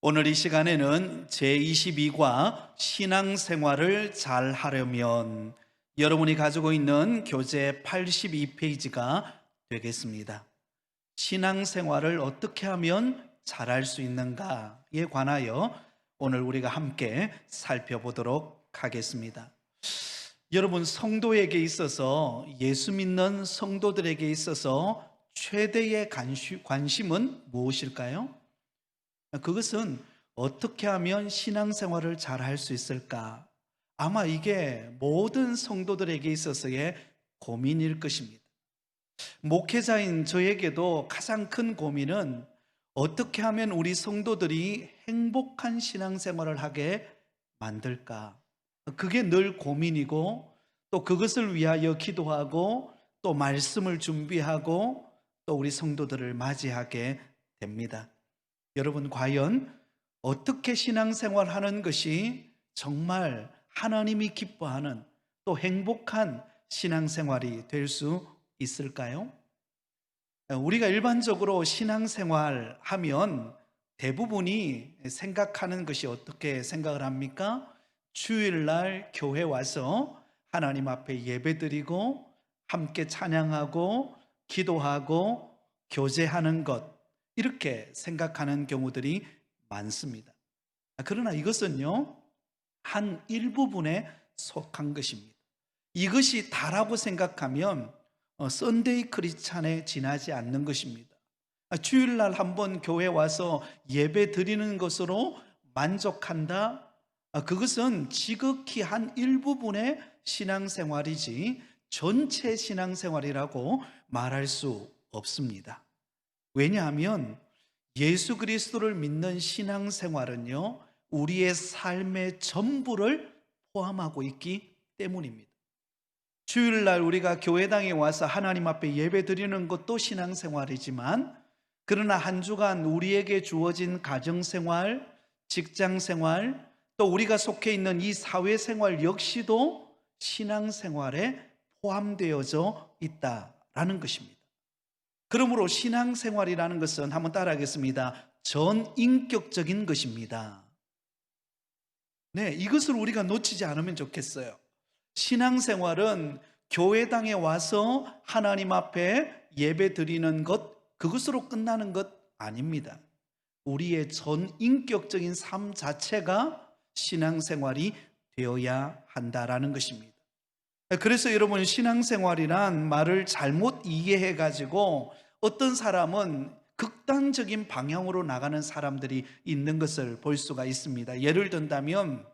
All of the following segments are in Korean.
오늘 이 시간에는 제22과 신앙생활을 잘 하려면 여러분이 가지고 있는 교재 82페이지가 되겠습니다. 신앙생활을 어떻게 하면 잘할 수 있는가에 관하여 오늘 우리가 함께 살펴보도록 하겠습니다. 여러분, 성도에게 있어서, 예수 믿는 성도들에게 있어서 최대의 관심은 무엇일까요? 그것은 어떻게 하면 신앙생활을 잘 할 수 있을까? 아마 이게 모든 성도들에게 있어서의 고민일 것입니다. 목회자인 저에게도 가장 큰 고민은 어떻게 하면 우리 성도들이 행복한 신앙생활을 하게 만들까? 그게 늘 고민이고, 또 그것을 위하여 기도하고, 또 말씀을 준비하고, 또 우리 성도들을 맞이하게 됩니다. 여러분, 과연 어떻게 신앙생활 하는 것이 정말 하나님이 기뻐하는 또 행복한 신앙생활이 될 수 있을까요? 우리가 일반적으로 신앙생활 하면 대부분이 생각하는 것이 어떻게 생각을 합니까? 주일날 교회 와서 하나님 앞에 예배드리고 함께 찬양하고 기도하고 교제하는 것, 이렇게 생각하는 경우들이 많습니다. 그러나 이것은요, 한 일부분에 속한 것입니다. 이것이 다라고 생각하면 썬데이 크리스찬에 지나지 않는 것입니다. 주일날 한번 교회 와서 예배 드리는 것으로 만족한다? 그것은 지극히 한 일부분의 신앙생활이지 전체 신앙생활이라고 말할 수 없습니다. 왜냐하면 예수 그리스도를 믿는 신앙생활은요, 우리의 삶의 전부를 포함하고 있기 때문입니다. 주일날 우리가 교회당에 와서 하나님 앞에 예배 드리는 것도 신앙생활이지만, 그러나 한 주간 우리에게 주어진 가정생활, 직장생활, 또 우리가 속해 있는 이 사회생활 역시도 신앙생활에 포함되어져 있다라는 것입니다. 그러므로 신앙생활이라는 것은, 한번 따라하겠습니다, 전인격적인 것입니다. 네, 이것을 우리가 놓치지 않으면 좋겠어요. 신앙생활은 교회당에 와서 하나님 앞에 예배 드리는 것, 그것으로 끝나는 것 아닙니다. 우리의 전인격적인 삶 자체가 신앙생활이 되어야 한다라는 것입니다. 그래서 여러분, 신앙생활이란 말을 잘못 이해해가지고 어떤 사람은 극단적인 방향으로 나가는 사람들이 있는 것을 볼 수가 있습니다. 예를 든다면,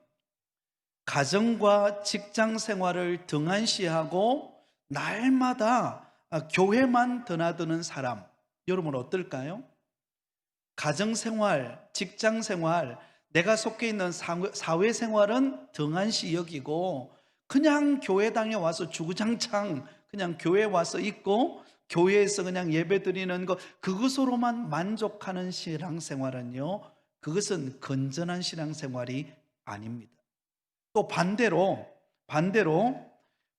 가정과 직장 생활을 등한시하고 날마다 교회만 드나드는 사람, 여러분 어떨까요? 가정생활, 직장생활, 내가 속해 있는 사회생활은 등한시 여기고 그냥 교회당에 와서 주구장창 그냥 교회에 와서 있고 교회에서 그냥 예배 드리는 것, 그것으로만 만족하는 신앙생활은요, 그것은 건전한 신앙생활이 아닙니다. 또 반대로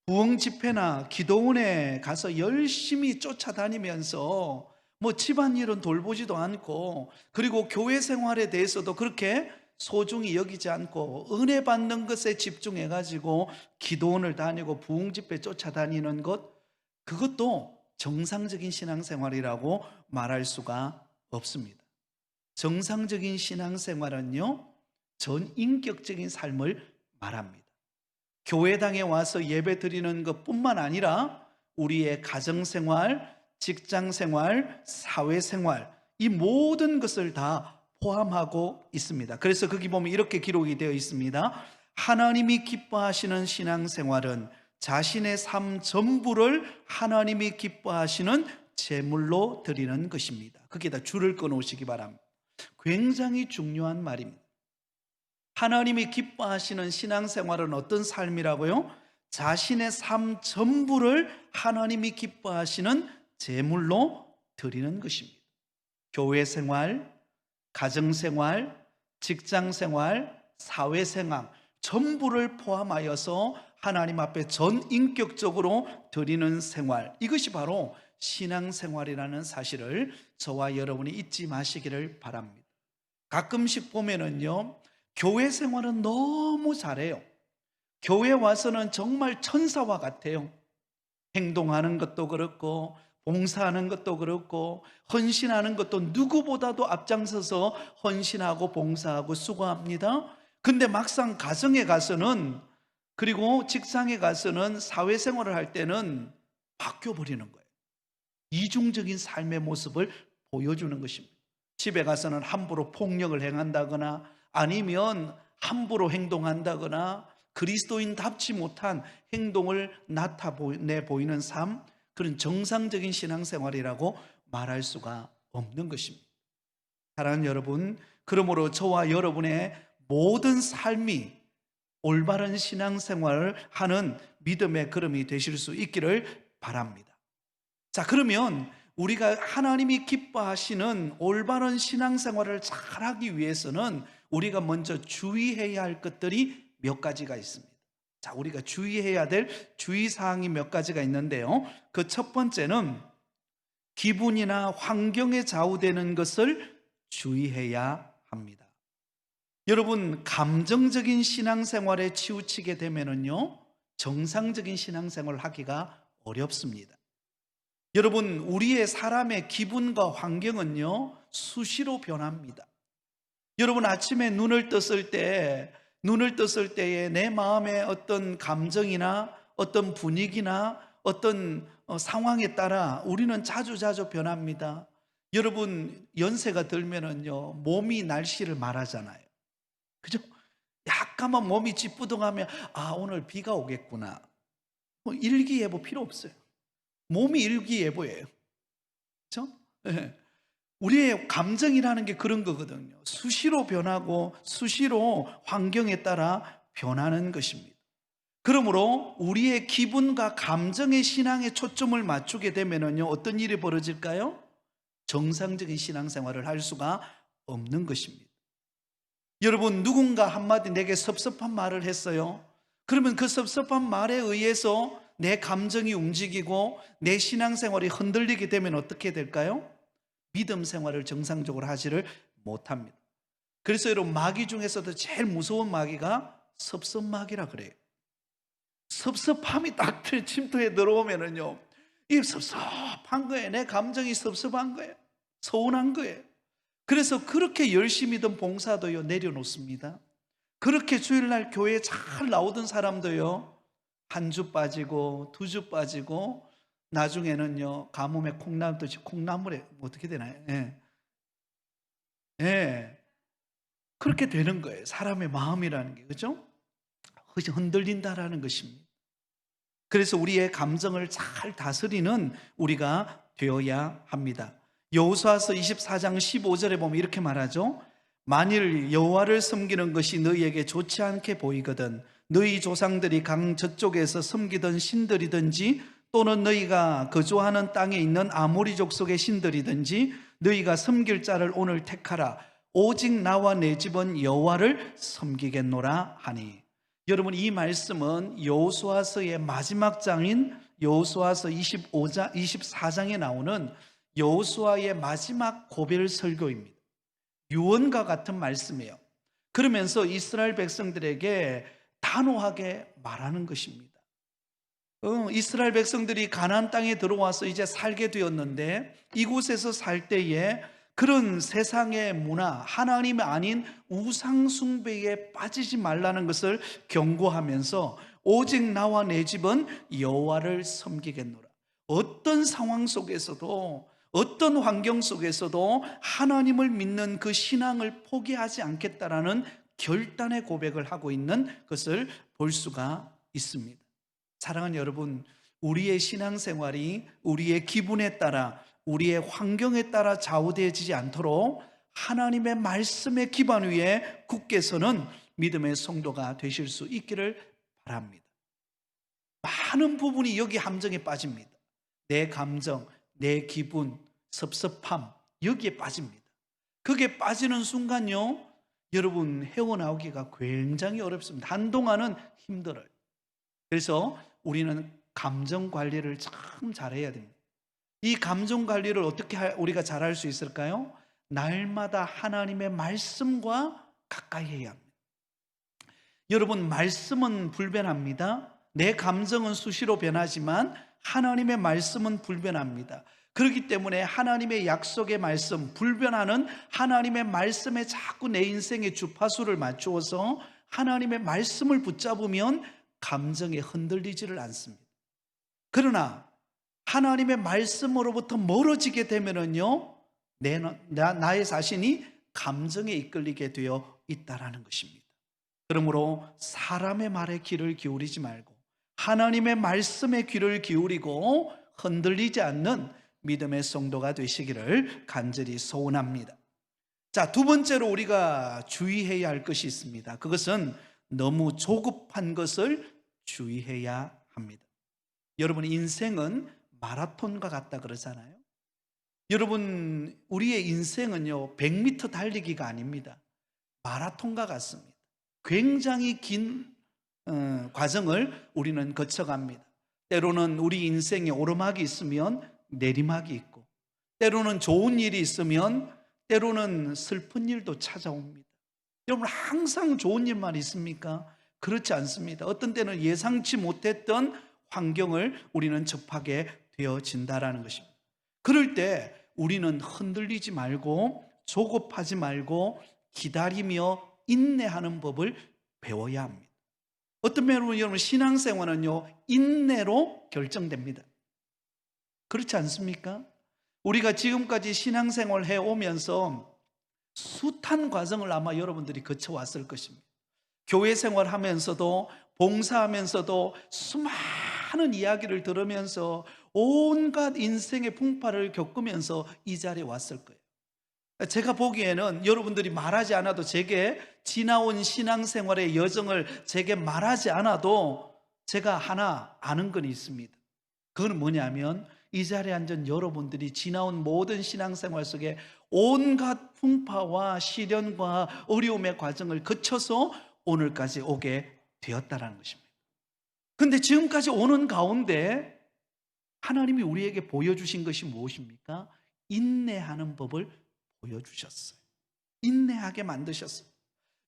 부흥 집회나 기도원에 가서 열심히 쫓아다니면서 뭐 집안일은 돌보지도 않고, 그리고 교회 생활에 대해서도 그렇게 소중히 여기지 않고 은혜 받는 것에 집중해 가지고 기도원을 다니고 부흥 집회 쫓아다니는 것, 그것도 정상적인 신앙생활이라고 말할 수가 없습니다. 정상적인 신앙생활은요, 전인격적인 삶을 말합니다. 교회당에 와서 예배 드리는 것뿐만 아니라 우리의 가정생활, 직장생활, 사회생활, 이 모든 것을 다 포함하고 있습니다. 그래서 거기 보면 이렇게 기록이 되어 있습니다. 하나님이 기뻐하시는 신앙생활은 자신의 삶 전부를 하나님이 기뻐하시는 제물로 드리는 것입니다. 거기에다 줄을 끊어오시기 바랍니다. 굉장히 중요한 말입니다. 하나님이 기뻐하시는 신앙생활은 어떤 삶이라고요? 자신의 삶 전부를 하나님이 기뻐하시는 제물로 드리는 것입니다. 교회 생활, 가정 생활, 직장 생활, 사회 생활 전부를 포함하여서 하나님 앞에 전인격적으로 드리는 생활, 이것이 바로 신앙생활이라는 사실을 저와 여러분이 잊지 마시기를 바랍니다. 가끔씩 보면은요, 교회 생활은 너무 잘해요. 교회 와서는 정말 천사와 같아요. 행동하는 것도 그렇고, 봉사하는 것도 그렇고, 헌신하는 것도 누구보다도 앞장서서 헌신하고 봉사하고 수고합니다. 근데 막상 가정에 가서는, 그리고 직장에 가서는, 사회생활을 할 때는 바뀌어버리는 거예요. 이중적인 삶의 모습을 보여주는 것입니다. 집에 가서는 함부로 폭력을 행한다거나, 아니면 함부로 행동한다거나, 그리스도인답지 못한 행동을 나타내 보이는 삶, 그런 정상적인 신앙생활이라고 말할 수가 없는 것입니다. 사랑하는 여러분, 그러므로 저와 여러분의 모든 삶이 올바른 신앙생활을 하는 믿음의 걸음이 되실 수 있기를 바랍니다. 자, 그러면 우리가 하나님이 기뻐하시는 올바른 신앙생활을 잘하기 위해서는 우리가 먼저 주의해야 할 것들이 몇 가지가 있습니다. 자, 우리가 주의해야 될 주의사항이 몇 가지가 있는데요, 그 첫 번째는 기분이나 환경에 좌우되는 것을 주의해야 합니다. 여러분, 감정적인 신앙생활에 치우치게 되면은요, 정상적인 신앙생활을 하기가 어렵습니다. 여러분, 우리의 사람의 기분과 환경은요, 수시로 변합니다. 여러분, 아침에 눈을 떴을 때에 내 마음의 어떤 감정이나 어떤 분위기나 어떤 상황에 따라 우리는 자주 변합니다. 여러분, 연세가 들면은요, 몸이 날씨를 말하잖아요. 그죠? 약간만 몸이 찌뿌둥하면 오늘 비가 오겠구나. 일기예보 필요 없어요. 몸이 일기예보예요. 그렇죠? 네. 우리의 감정이라는 게 그런 거거든요. 수시로 변하고 수시로 환경에 따라 변하는 것입니다. 그러므로 우리의 기분과 감정의 신앙에 초점을 맞추게 되면요, 어떤 일이 벌어질까요? 정상적인 신앙생활을 할 수가 없는 것입니다. 여러분, 누군가 한마디 내게 섭섭한 말을 했어요. 그러면 그 섭섭한 말에 의해서 내 감정이 움직이고 내 신앙생활이 흔들리게 되면 어떻게 될까요? 믿음 생활을 정상적으로 하지를 못합니다. 그래서 여러분, 마귀 중에서도 제일 무서운 마귀가 섭섭마귀라 그래요. 섭섭함이 딱 침투해 들어오면은요, 이 섭섭한 거예요. 내 감정이 섭섭한 거예요. 서운한 거예요. 그래서 그렇게 열심히던 봉사도요, 내려놓습니다. 그렇게 주일날 교회에 잘 나오던 사람도요, 한 주 빠지고 두 주 빠지고 나중에는요, 가뭄에 콩나듯이 콩나물에 어떻게 되나요? 예. 예. 그렇게 되는 거예요. 사람의 마음이라는 게, 그죠? 흔들린다라는 것입니다. 그래서 우리의 감정을 잘 다스리는 우리가 되어야 합니다. 여호수아서 24장 15절에 보면 이렇게 말하죠. 만일 여호와를 섬기는 것이 너희에게 좋지 않게 보이거든 너희 조상들이 강 저쪽에서 섬기던 신들이든지 또는 너희가 거주하는 땅에 있는 아모리 족속의 신들이든지 너희가 섬길 자를 오늘 택하라. 오직 나와 내 집은 여호와를 섬기겠노라 하니. 여러분, 이 말씀은 여호수아서의 마지막 장인 여호수아서 24장에 나오는 여호수아의 마지막 고별 설교입니다. 유언과 같은 말씀이에요. 그러면서 이스라엘 백성들에게 단호하게 말하는 것입니다. 이스라엘 백성들이 가나안 땅에 들어와서 이제 살게 되었는데, 이곳에서 살 때에 그런 세상의 문화, 하나님이 아닌 우상 숭배에 빠지지 말라는 것을 경고하면서 오직 나와 내 집은 여호와를 섬기겠노라. 어떤 상황 속에서도, 어떤 환경 속에서도 하나님을 믿는 그 신앙을 포기하지 않겠다라는 결단의 고백을 하고 있는 것을 볼 수가 있습니다. 사랑하는 여러분, 우리의 신앙생활이 우리의 기분에 따라, 우리의 환경에 따라 좌우되어지지 않도록 하나님의 말씀의 기반 위에 굳게 서는 믿음의 성도가 되실 수 있기를 바랍니다. 많은 부분이 여기 함정에 빠집니다. 내 감정, 내 기분, 섭섭함, 여기에 빠집니다. 그게 빠지는 순간요, 여러분, 헤어나오기가 굉장히 어렵습니다. 한동안은 힘들어요. 그래서 우리는 감정 관리를 참 잘해야 됩니다. 이 감정 관리를 어떻게 우리가 잘할 수 있을까요? 날마다 하나님의 말씀과 가까이 해야 합니다. 여러분, 말씀은 불변합니다. 내 감정은 수시로 변하지만 하나님의 말씀은 불변합니다. 그렇기 때문에 하나님의 약속의 말씀, 불변하는 하나님의 말씀에 자꾸 내 인생의 주파수를 맞추어서 하나님의 말씀을 붙잡으면 감정에 흔들리지를 않습니다. 그러나 하나님의 말씀으로부터 멀어지게 되면은요, 나의 자신이 감정에 이끌리게 되어 있다라는 것입니다. 그러므로 사람의 말에 귀를 기울이지 말고 하나님의 말씀에 귀를 기울이고 흔들리지 않는 믿음의 성도가 되시기를 간절히 소원합니다. 자, 두 번째로 우리가 주의해야 할 것이 있습니다. 그것은 너무 조급한 것을 주의해야 합니다. 여러분, 인생은 마라톤과 같다 그러잖아요. 여러분, 우리의 인생은요 100m 달리기가 아닙니다. 마라톤과 같습니다. 굉장히 긴 과정을 우리는 거쳐갑니다. 때로는 우리 인생에 오르막이 있으면 내리막이 있고, 때로는 좋은 일이 있으면 때로는 슬픈 일도 찾아옵니다. 여러분, 항상 좋은 일만 있습니까? 그렇지 않습니다. 어떤 때는 예상치 못했던 환경을 우리는 접하게 되어진다라는 것입니다. 그럴 때 우리는 흔들리지 말고 조급하지 말고 기다리며 인내하는 법을 배워야 합니다. 어떤 면으로 여러분, 신앙생활은요 인내로 결정됩니다. 그렇지 않습니까? 우리가 지금까지 신앙생활을 해오면서 숱한 과정을 아마 여러분들이 거쳐왔을 것입니다. 교회 생활하면서도 봉사하면서도 수많은 이야기를 들으면서 온갖 인생의 풍파를 겪으면서 이 자리에 왔을 거예요. 제가 보기에는 여러분들이 말하지 않아도, 제게 지나온 신앙생활의 여정을 제게 말하지 않아도 제가 하나 아는 건 있습니다. 그건 뭐냐면, 이 자리에 앉은 여러분들이 지나온 모든 신앙생활 속에 온갖 풍파와 시련과 어려움의 과정을 거쳐서 오늘까지 오게 되었다는 것입니다. 그런데 지금까지 오는 가운데 하나님이 우리에게 보여주신 것이 무엇입니까? 인내하는 법을 보여주셨어요. 인내하게 만드셨어요.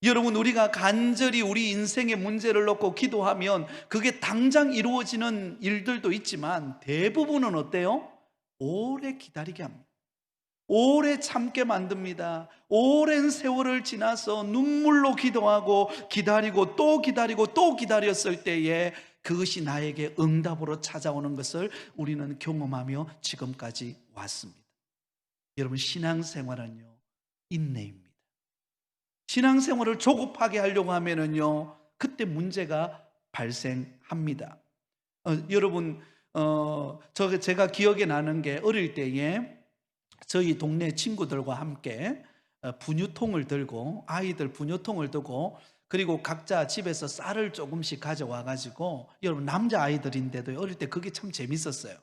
여러분, 우리가 간절히 우리 인생의 문제를 놓고 기도하면 그게 당장 이루어지는 일들도 있지만 대부분은 어때요? 오래 기다리게 합니다. 오래 참게 만듭니다. 오랜 세월을 지나서 눈물로 기도하고 기다리고 또 기다리고 또 기다렸을 때에 그것이 나에게 응답으로 찾아오는 것을 우리는 경험하며 지금까지 왔습니다. 여러분, 신앙생활은요 인내입니다. 신앙생활을 조급하게 하려고 하면은요 그때 문제가 발생합니다. 여러분, 제가 기억에 나는 게, 어릴 때에 저희 동네 친구들과 함께 분유통을 들고, 아이들 분유통을 들고, 그리고 각자 집에서 쌀을 조금씩 가져와 가지고, 여러분 남자아이들인데도 어릴 때 그게 참 재밌었어요.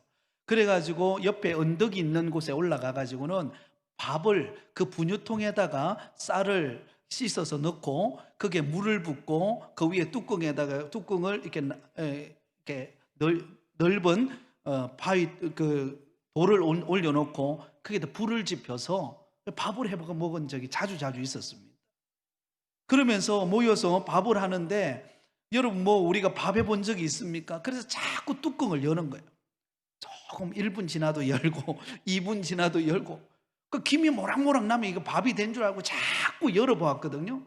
그래가지고 옆에 언덕이 있는 곳에 올라가 가지고는 밥을 그 분유통에다가 쌀을 씻어서 넣고 거기에 물을 붓고 그 위에 뚜껑을 이렇게 넓은 바위 그 돌을 올려놓고 거기다 불을 지펴서 밥을 해 먹은 적이 자주 있었습니다. 그러면서 모여서 밥을 하는데, 여러분 우리가 밥 해본 적이 있습니까? 그래서 자꾸 뚜껑을 여는 거예요. 조금 1분 지나도 열고 2분 지나도 열고, 그 김이 모락모락 나면 이거 밥이 된 줄 알고 자꾸 열어보았거든요.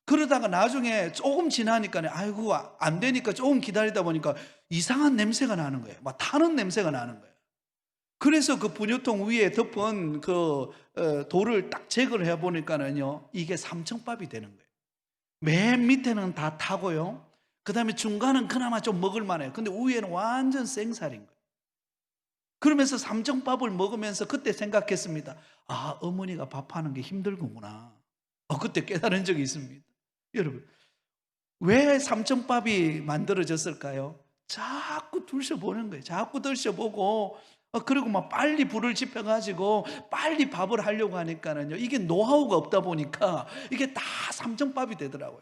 그러다가 나중에 조금 지나니까 아이고 안 되니까 조금 기다리다 보니까 이상한 냄새가 나는 거예요. 막 타는 냄새가 나는 거예요. 그래서 그 분유통 위에 덮은 그 돌을 딱 제거를 해보니까는요 이게 삼청밥이 되는 거예요. 맨 밑에는 다 타고요, 그 다음에 중간은 그나마 좀 먹을만해요. 근데 위에는 완전 생살인 거예요. 그러면서 삼청밥을 먹으면서 그때 생각했습니다. 아, 어머니가 밥하는 게 힘들구나. 그때 깨달은 적이 있습니다. 여러분, 왜 삼청밥이 만들어졌을까요? 자꾸 드셔보는 거예요. 자꾸 드셔보고, 그리고 막 빨리 불을 지펴가지고 빨리 밥을 하려고 하니까는요, 이게 노하우가 없다 보니까 이게 다 삼청밥이 되더라고요.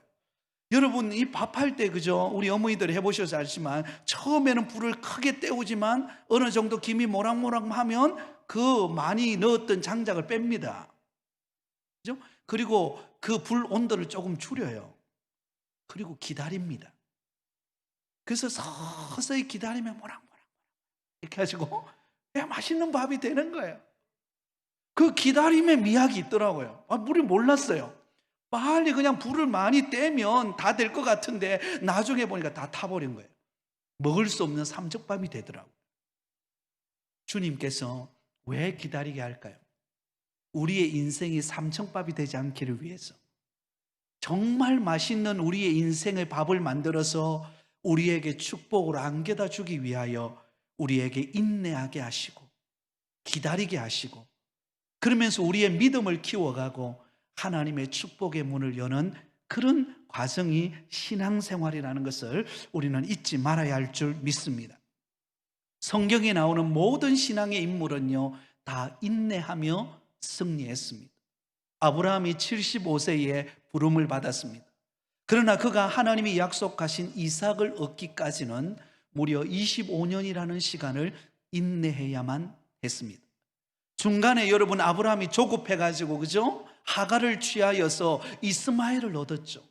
여러분, 이 밥할 때, 그죠? 우리 어머니들 해보셔서 알지만 처음에는 불을 크게 때우지만 어느 정도 김이 모락모락 하면 그 많이 넣었던 장작을 뺍니다. 그죠? 그리고 그 불 온도를 조금 줄여요. 그리고 기다립니다. 그래서 서서히 기다리면 모락모락 이렇게 해가지고 그냥 맛있는 밥이 되는 거예요. 그 기다림의 미학이 있더라고요. 우리 몰랐어요. 빨리 그냥 불을 많이 떼면 다 될 것 같은데 나중에 보니까 다 타버린 거예요. 먹을 수 없는 삼적밥이 되더라고요. 주님께서 왜 기다리게 할까요? 우리의 인생이 삼청밥이 되지 않기를 위해서, 정말 맛있는 우리의 인생의 밥을 만들어서 우리에게 축복으로 안겨다 주기 위하여 우리에게 인내하게 하시고 기다리게 하시고, 그러면서 우리의 믿음을 키워가고 하나님의 축복의 문을 여는 그런 과정이 신앙생활이라는 것을 우리는 잊지 말아야 할 줄 믿습니다. 성경에 나오는 모든 신앙의 인물은요, 다 인내하며 승리했습니다. 아브라함이 75세에 부름을 받았습니다. 그러나 그가 하나님이 약속하신 이삭을 얻기까지는 무려 25년이라는 시간을 인내해야만 했습니다. 중간에 여러분, 아브라함이 조급해가지고, 그죠? 하갈을 취하여서 이스마엘을 얻었죠.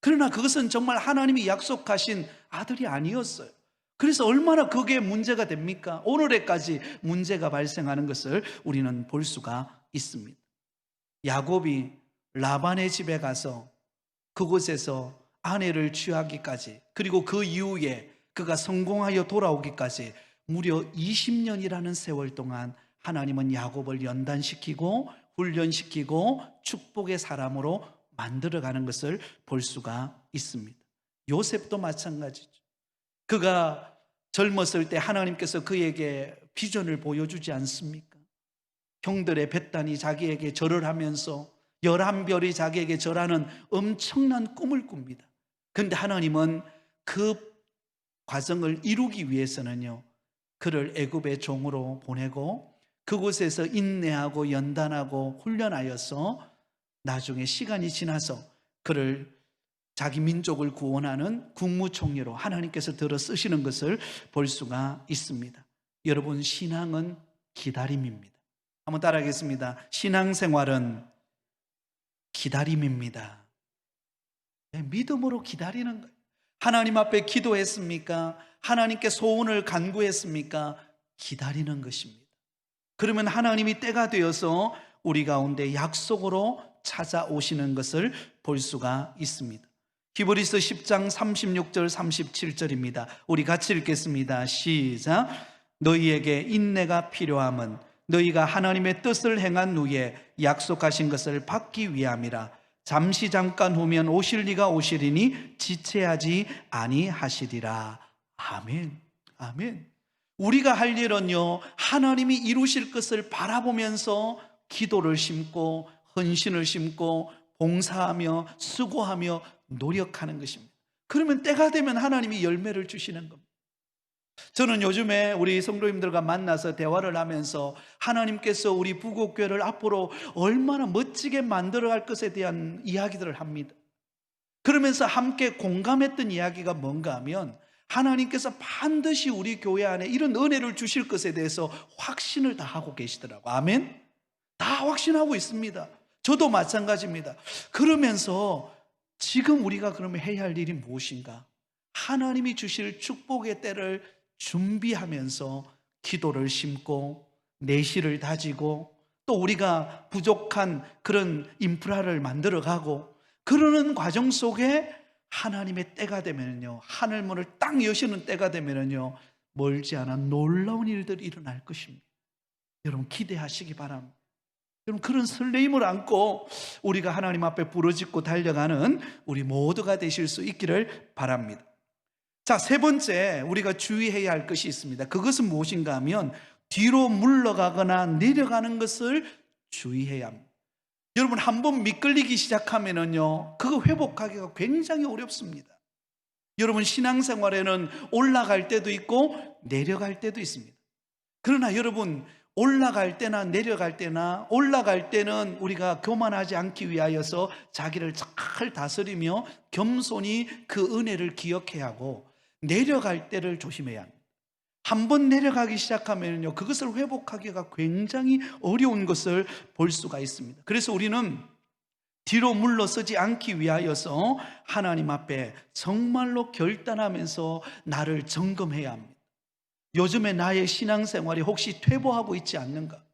그러나 그것은 정말 하나님이 약속하신 아들이 아니었어요. 그래서 얼마나 그게 문제가 됩니까? 오늘에까지 문제가 발생하는 것을 우리는 볼 수가 있습니다. 야곱이 라반의 집에 가서 그곳에서 아내를 취하기까지, 그리고 그 이후에 그가 성공하여 돌아오기까지 무려 20년이라는 세월 동안 하나님은 야곱을 연단시키고 훈련시키고 축복의 사람으로 만들어가는 것을 볼 수가 있습니다. 요셉도 마찬가지죠. 그가 젊었을 때 하나님께서 그에게 비전을 보여주지 않습니까? 형들의 벳단이 자기에게 절을 하면서 11별이 자기에게 절하는 엄청난 꿈을 꿉니다. 그런데 하나님은 그 과정을 이루기 위해서는요, 그를 애굽의 종으로 보내고 그곳에서 인내하고 연단하고 훈련하여서 나중에 시간이 지나서 그를 자기 민족을 구원하는 국무총리로 하나님께서 들어 쓰시는 것을 볼 수가 있습니다. 여러분, 신앙은 기다림입니다. 한번 따라하겠습니다. 신앙생활은 기다림입니다. 믿음으로 기다리는 거예요. 하나님 앞에 기도했습니까? 하나님께 소원을 간구했습니까? 기다리는 것입니다. 그러면 하나님이 때가 되어서 우리 가운데 약속으로 찾아오시는 것을 볼 수가 있습니다. 히브리서 10장 36절 37절입니다. 우리 같이 읽겠습니다. 시작. 너희에게 인내가 필요함은 너희가 하나님의 뜻을 행한 후에 약속하신 것을 받기 위함이라. 잠시 잠깐 후면 오실 이가 오시리니 지체하지 아니하시리라. 아멘. 아멘. 우리가 할 일은요, 하나님이 이루실 것을 바라보면서 기도를 심고 헌신을 심고 봉사하며 수고하며 노력하는 것입니다. 그러면 때가 되면 하나님이 열매를 주시는 겁니다. 저는 요즘에 우리 성도님들과 만나서 대화를 하면서 하나님께서 우리 부곡교회를 앞으로 얼마나 멋지게 만들어갈 것에 대한 이야기들을 합니다. 그러면서 함께 공감했던 이야기가 뭔가 하면, 하나님께서 반드시 우리 교회 안에 이런 은혜를 주실 것에 대해서 확신을 다 하고 계시더라고요. 아멘? 다 확신하고 있습니다. 저도 마찬가지입니다. 그러면서 지금 우리가 그러면 해야 할 일이 무엇인가? 하나님이 주실 축복의 때를 준비하면서 기도를 심고 내실을 다지고 또 우리가 부족한 그런 인프라를 만들어가고, 그러는 과정 속에 하나님의 때가 되면요, 하늘문을 딱 여시는 때가 되면요, 멀지 않아 놀라운 일들이 일어날 것입니다. 여러분, 기대하시기 바랍니다. 여러분, 그런 설레임을 안고 우리가 하나님 앞에 부르짖고 달려가는 우리 모두가 되실 수 있기를 바랍니다. 자, 세 번째 우리가 주의해야 할 것이 있습니다. 그것은 무엇인가 하면 뒤로 물러가거나 내려가는 것을 주의해야 합니다. 여러분, 한번 미끌리기 시작하면은요, 그거 회복하기가 굉장히 어렵습니다. 여러분, 신앙생활에는 올라갈 때도 있고 내려갈 때도 있습니다. 그러나 여러분, 올라갈 때나 내려갈 때나, 올라갈 때는 우리가 교만하지 않기 위하여서 자기를 잘 다스리며 겸손히 그 은혜를 기억해야 하고, 내려갈 때를 조심해야 합니다. 한번 내려가기 시작하면요, 그것을 회복하기가 굉장히 어려운 것을 볼 수가 있습니다. 그래서 우리는 뒤로 물러서지 않기 위하여서 하나님 앞에 정말로 결단하면서 나를 점검해야 합니다. 요즘에 나의 신앙생활이 혹시 퇴보하고 있지 않는가?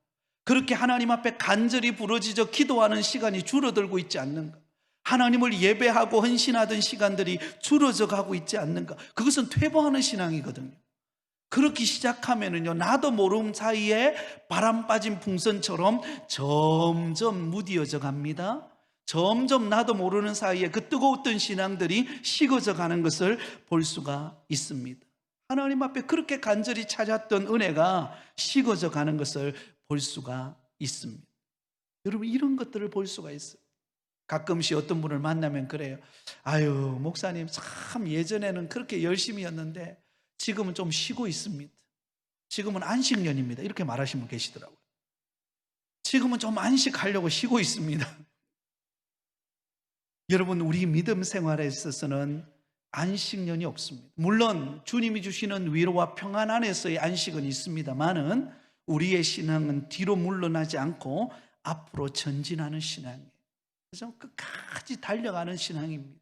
그렇게 하나님 앞에 간절히 부르짖어 기도하는 시간이 줄어들고 있지 않는가? 하나님을 예배하고 헌신하던 시간들이 줄어져 가고 있지 않는가? 그것은 퇴보하는 신앙이거든요. 그렇게 시작하면은요, 나도 모름 사이에 바람 빠진 풍선처럼 점점 무디어져 갑니다. 점점 나도 모르는 사이에 그 뜨거웠던 신앙들이 식어져 가는 것을 볼 수가 있습니다. 하나님 앞에 그렇게 간절히 찾았던 은혜가 식어져 가는 것을 볼 수가 있습니다. 여러분, 이런 것들을 볼 수가 있어요. 가끔씩 어떤 분을 만나면 그래요. 아유, 목사님 참 예전에는 그렇게 열심히였는데 지금은 좀 쉬고 있습니다. 지금은 안식년입니다. 이렇게 말하시는 분 계시더라고요. 지금은 좀 안식하려고 쉬고 있습니다. 여러분, 우리 믿음 생활에 있어서는 안식년이 없습니다. 물론 주님이 주시는 위로와 평안 안에서의 안식은 있습니다만은 우리의 신앙은 뒤로 물러나지 않고 앞으로 전진하는 신앙이에요. 그래서 끝까지 달려가는 신앙입니다.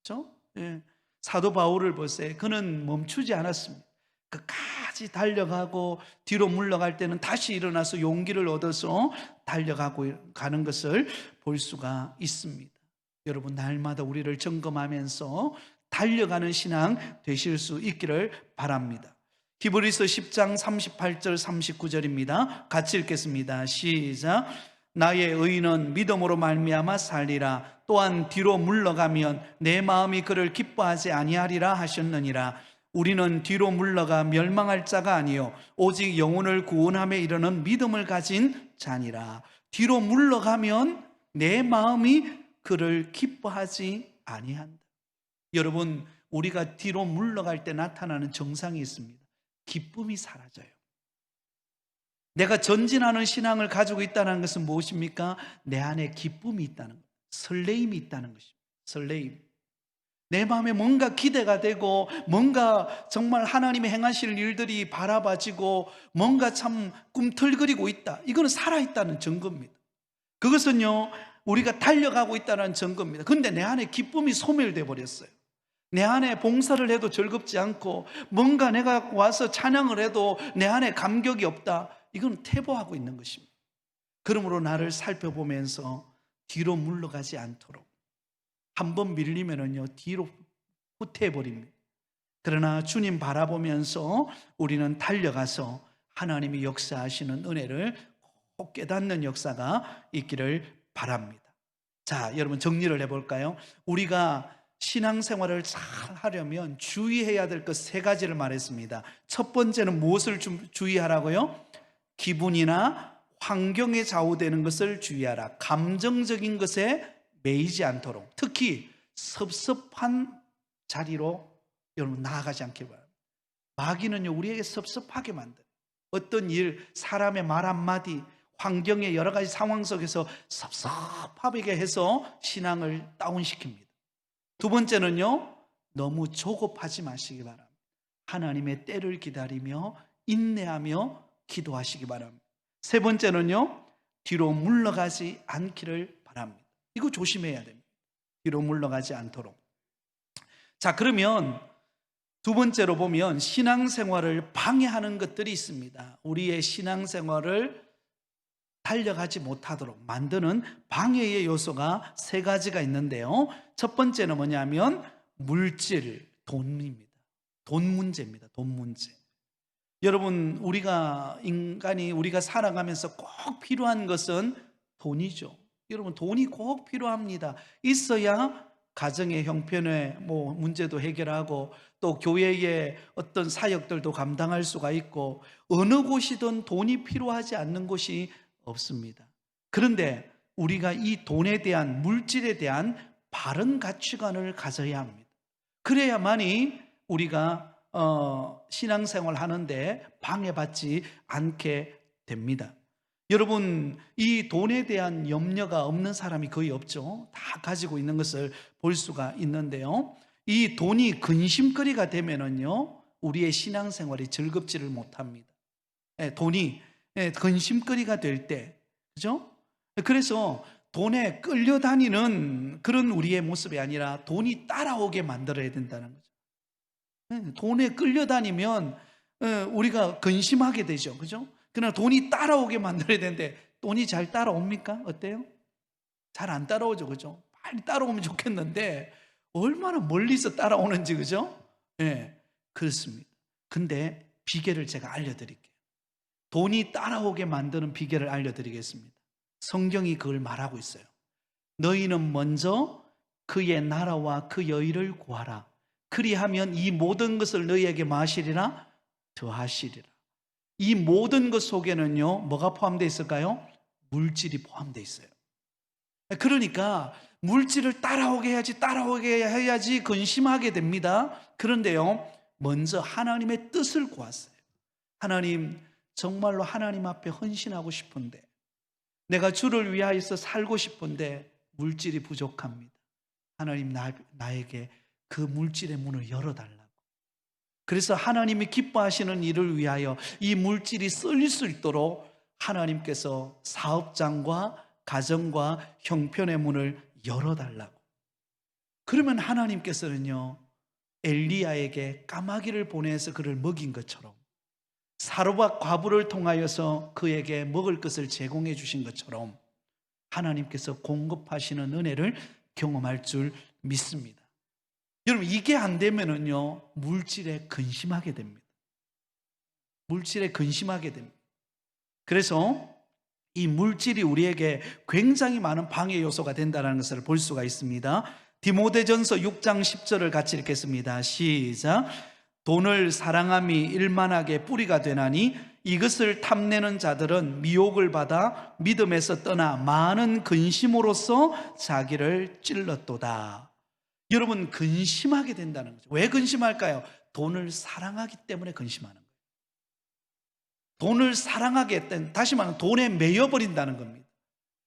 그렇죠? 예. 사도 바울을 보세요. 그는 멈추지 않았습니다. 끝까지 달려가고 뒤로 물러갈 때는 다시 일어나서 용기를 얻어서 달려가고 가는 것을 볼 수가 있습니다. 여러분, 날마다 우리를 점검하면서 달려가는 신앙 되실 수 있기를 바랍니다. 히브리서 10장 38절 39절입니다. 같이 읽겠습니다. 시작. 나의 의인은 믿음으로 말미암아 살리라. 또한 뒤로 물러가면 내 마음이 그를 기뻐하지 아니하리라 하셨느니라. 우리는 뒤로 물러가 멸망할 자가 아니요 오직 영혼을 구원함에 이르는 믿음을 가진 자니라. 뒤로 물러가면 내 마음이 그를 기뻐하지 아니한다. 여러분, 우리가 뒤로 물러갈 때 나타나는 정상이 있습니다. 기쁨이 사라져요. 내가 전진하는 신앙을 가지고 있다는 것은 무엇입니까? 내 안에 기쁨이 있다는 것, 설레임이 있다는 것입니다. 설레임. 내 마음에 뭔가 기대가 되고 뭔가 정말 하나님이 행하실 일들이 바라봐지고 뭔가 참 꿈틀거리고 있다. 이거는 살아있다는 증거입니다. 그것은요, 우리가 달려가고 있다는 증거입니다. 그런데 내 안에 기쁨이 소멸되어 버렸어요. 내 안에 봉사를 해도 즐겁지 않고 뭔가 내가 와서 찬양을 해도 내 안에 감격이 없다. 이건 퇴보하고 있는 것입니다. 그러므로 나를 살펴보면서 뒤로 물러가지 않도록, 한번 밀리면은요 뒤로 후퇴해버립니다. 그러나 주님 바라보면서 우리는 달려가서 하나님이 역사하시는 은혜를 꼭 깨닫는 역사가 있기를 바랍니다. 자, 여러분, 정리를 해볼까요? 우리가 신앙생활을 잘 하려면 주의해야 될 것 세 가지를 말했습니다. 첫 번째는 무엇을 주의하라고요? 기분이나 환경에 좌우되는 것을 주의하라. 감정적인 것에 매이지 않도록, 특히 섭섭한 자리로 여러분 나아가지 않길 바랍니다. 마귀는요, 우리에게 섭섭하게 만들어요. 어떤 일, 사람의 말 한마디, 환경의 여러 가지 상황 속에서 섭섭하게 해서 신앙을 다운시킵니다. 두 번째는요, 너무 조급하지 마시기 바랍니다. 하나님의 때를 기다리며 인내하며 기도하시기 바랍니다. 세 번째는요, 뒤로 물러가지 않기를 바랍니다. 이거 조심해야 됩니다. 뒤로 물러가지 않도록. 자, 그러면 두 번째로 보면 신앙생활을 방해하는 것들이 있습니다. 우리의 신앙생활을 달려가지 못하도록 만드는 방해의 요소가 세 가지가 있는데요. 첫 번째는 뭐냐면 물질, 돈입니다. 돈 문제입니다. 돈 문제. 여러분, 우리가 살아가면서 꼭 필요한 것은 돈이죠. 여러분, 돈이 꼭 필요합니다. 있어야 가정의 형편의 문제도 해결하고 또 교회의 어떤 사역들도 감당할 수가 있고 어느 곳이든 돈이 필요하지 않는 곳이 없습니다. 그런데 우리가 이 돈에 대한, 물질에 대한 바른 가치관을 가져야 합니다. 그래야만이 우리가 신앙생활 하는데 방해받지 않게 됩니다. 여러분, 이 돈에 대한 염려가 없는 사람이 거의 없죠. 다 가지고 있는 것을 볼 수가 있는데요. 이 돈이 근심거리가 되면은요, 우리의 신앙생활이 즐겁지를 못합니다. 돈이 근심거리가 될 때, 그죠? 그래서 돈에 끌려다니는 그런 우리의 모습이 아니라 돈이 따라오게 만들어야 된다는 거죠. 돈에 끌려다니면 우리가 근심하게 되죠. 그죠? 그러나 돈이 따라오게 만들어야 되는데 돈이 잘 따라옵니까? 어때요? 잘 안 따라오죠. 그죠? 빨리 따라오면 좋겠는데 얼마나 멀리서 따라오는지. 그죠? 예, 그렇습니다. 근데 비결을 제가 알려드릴게요. 돈이 따라오게 만드는 비결을 알려드리겠습니다. 성경이 그걸 말하고 있어요. 너희는 먼저 그의 나라와 그 의를 구하라. 그리하면 이 모든 것을 너희에게 마시리라 더하시리라. 이 모든 것 속에는요, 뭐가 포함되어 있을까요? 물질이 포함되어 있어요. 그러니까 물질을 따라오게 해야지 근심하게 됩니다. 그런데요, 먼저 하나님의 뜻을 구하세요. 하나님, 정말로 하나님 앞에 헌신하고 싶은데, 내가 주를 위하여서 살고 싶은데 물질이 부족합니다. 하나님, 나에게 그 물질의 문을 열어달라고. 그래서 하나님이 기뻐하시는 일을 위하여 이 물질이 쓸릴 수 있도록 하나님께서 사업장과 가정과 형편의 문을 열어달라고. 그러면 하나님께서는요, 엘리야에게 까마귀를 보내서 그를 먹인 것처럼, 사르밧 과부를 통하여서 그에게 먹을 것을 제공해 주신 것처럼 하나님께서 공급하시는 은혜를 경험할 줄 믿습니다. 여러분, 이게 안 되면은요, 물질에 근심하게 됩니다. 물질에 근심하게 됩니다. 그래서 이 물질이 우리에게 굉장히 많은 방해 요소가 된다는 것을 볼 수가 있습니다. 디모데전서 6장 10절을 같이 읽겠습니다. 시작. 돈을 사랑함이 일만하게 뿌리가 되나니 이것을 탐내는 자들은 미혹을 받아 믿음에서 떠나 많은 근심으로써 자기를 찔렀도다. 여러분, 근심하게 된다는 거죠. 왜 근심할까요? 돈을 사랑하기 때문에 근심하는 거예요. 돈을 사랑하게 했던, 다시 말하면 돈에 매여버린다는 겁니다.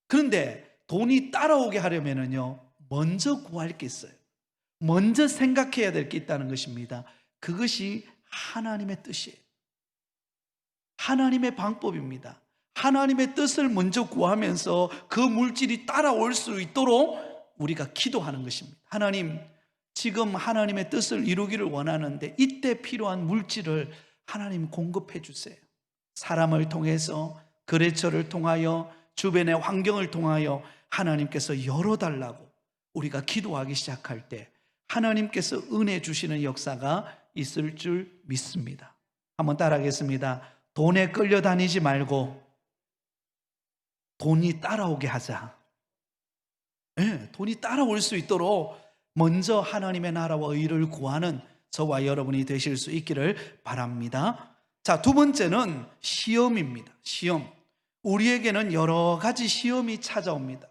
그런데 돈이 따라오게 하려면요, 먼저 구할 게 있어요. 먼저 생각해야 될 게 있다는 것입니다. 그것이 하나님의 뜻이에요. 하나님의 방법입니다. 하나님의 뜻을 먼저 구하면서 그 물질이 따라올 수 있도록 우리가 기도하는 것입니다. 하나님, 지금 하나님의 뜻을 이루기를 원하는데 이때 필요한 물질을 하나님 공급해 주세요. 사람을 통해서, 거래처를 통하여, 주변의 환경을 통하여 하나님께서 열어달라고 우리가 기도하기 시작할 때 하나님께서 은혜 주시는 역사가 있을 줄 믿습니다. 한번 따라하겠습니다. 돈에 끌려다니지 말고 돈이 따라오게 하자. 네, 돈이 따라올 수 있도록 먼저 하나님의 나라와 의를 구하는 저와 여러분이 되실 수 있기를 바랍니다. 자, 두 번째는 시험입니다. 시험. 우리에게는 여러 가지 시험이 찾아옵니다.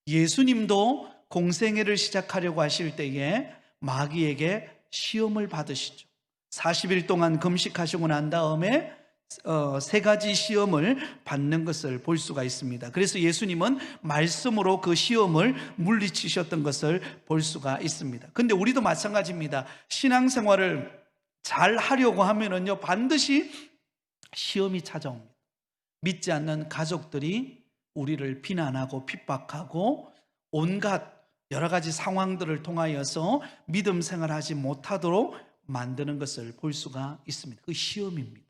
예수님도 공생애를 시작하려고 하실 때에 마귀에게 시험을 받으시죠. 40일 동안 금식하시고 난 다음에 세 가지 시험을 받는 것을 볼 수가 있습니다. 그래서 예수님은 말씀으로 그 시험을 물리치셨던 것을 볼 수가 있습니다. 근데 우리도 마찬가지입니다. 신앙생활을 잘 하려고 하면은요, 반드시 시험이 찾아옵니다. 믿지 않는 가족들이 우리를 비난하고 핍박하고 온갖 여러 가지 상황들을 통하여서 믿음 생활하지 못하도록 만드는 것을 볼 수가 있습니다. 그 시험입니다.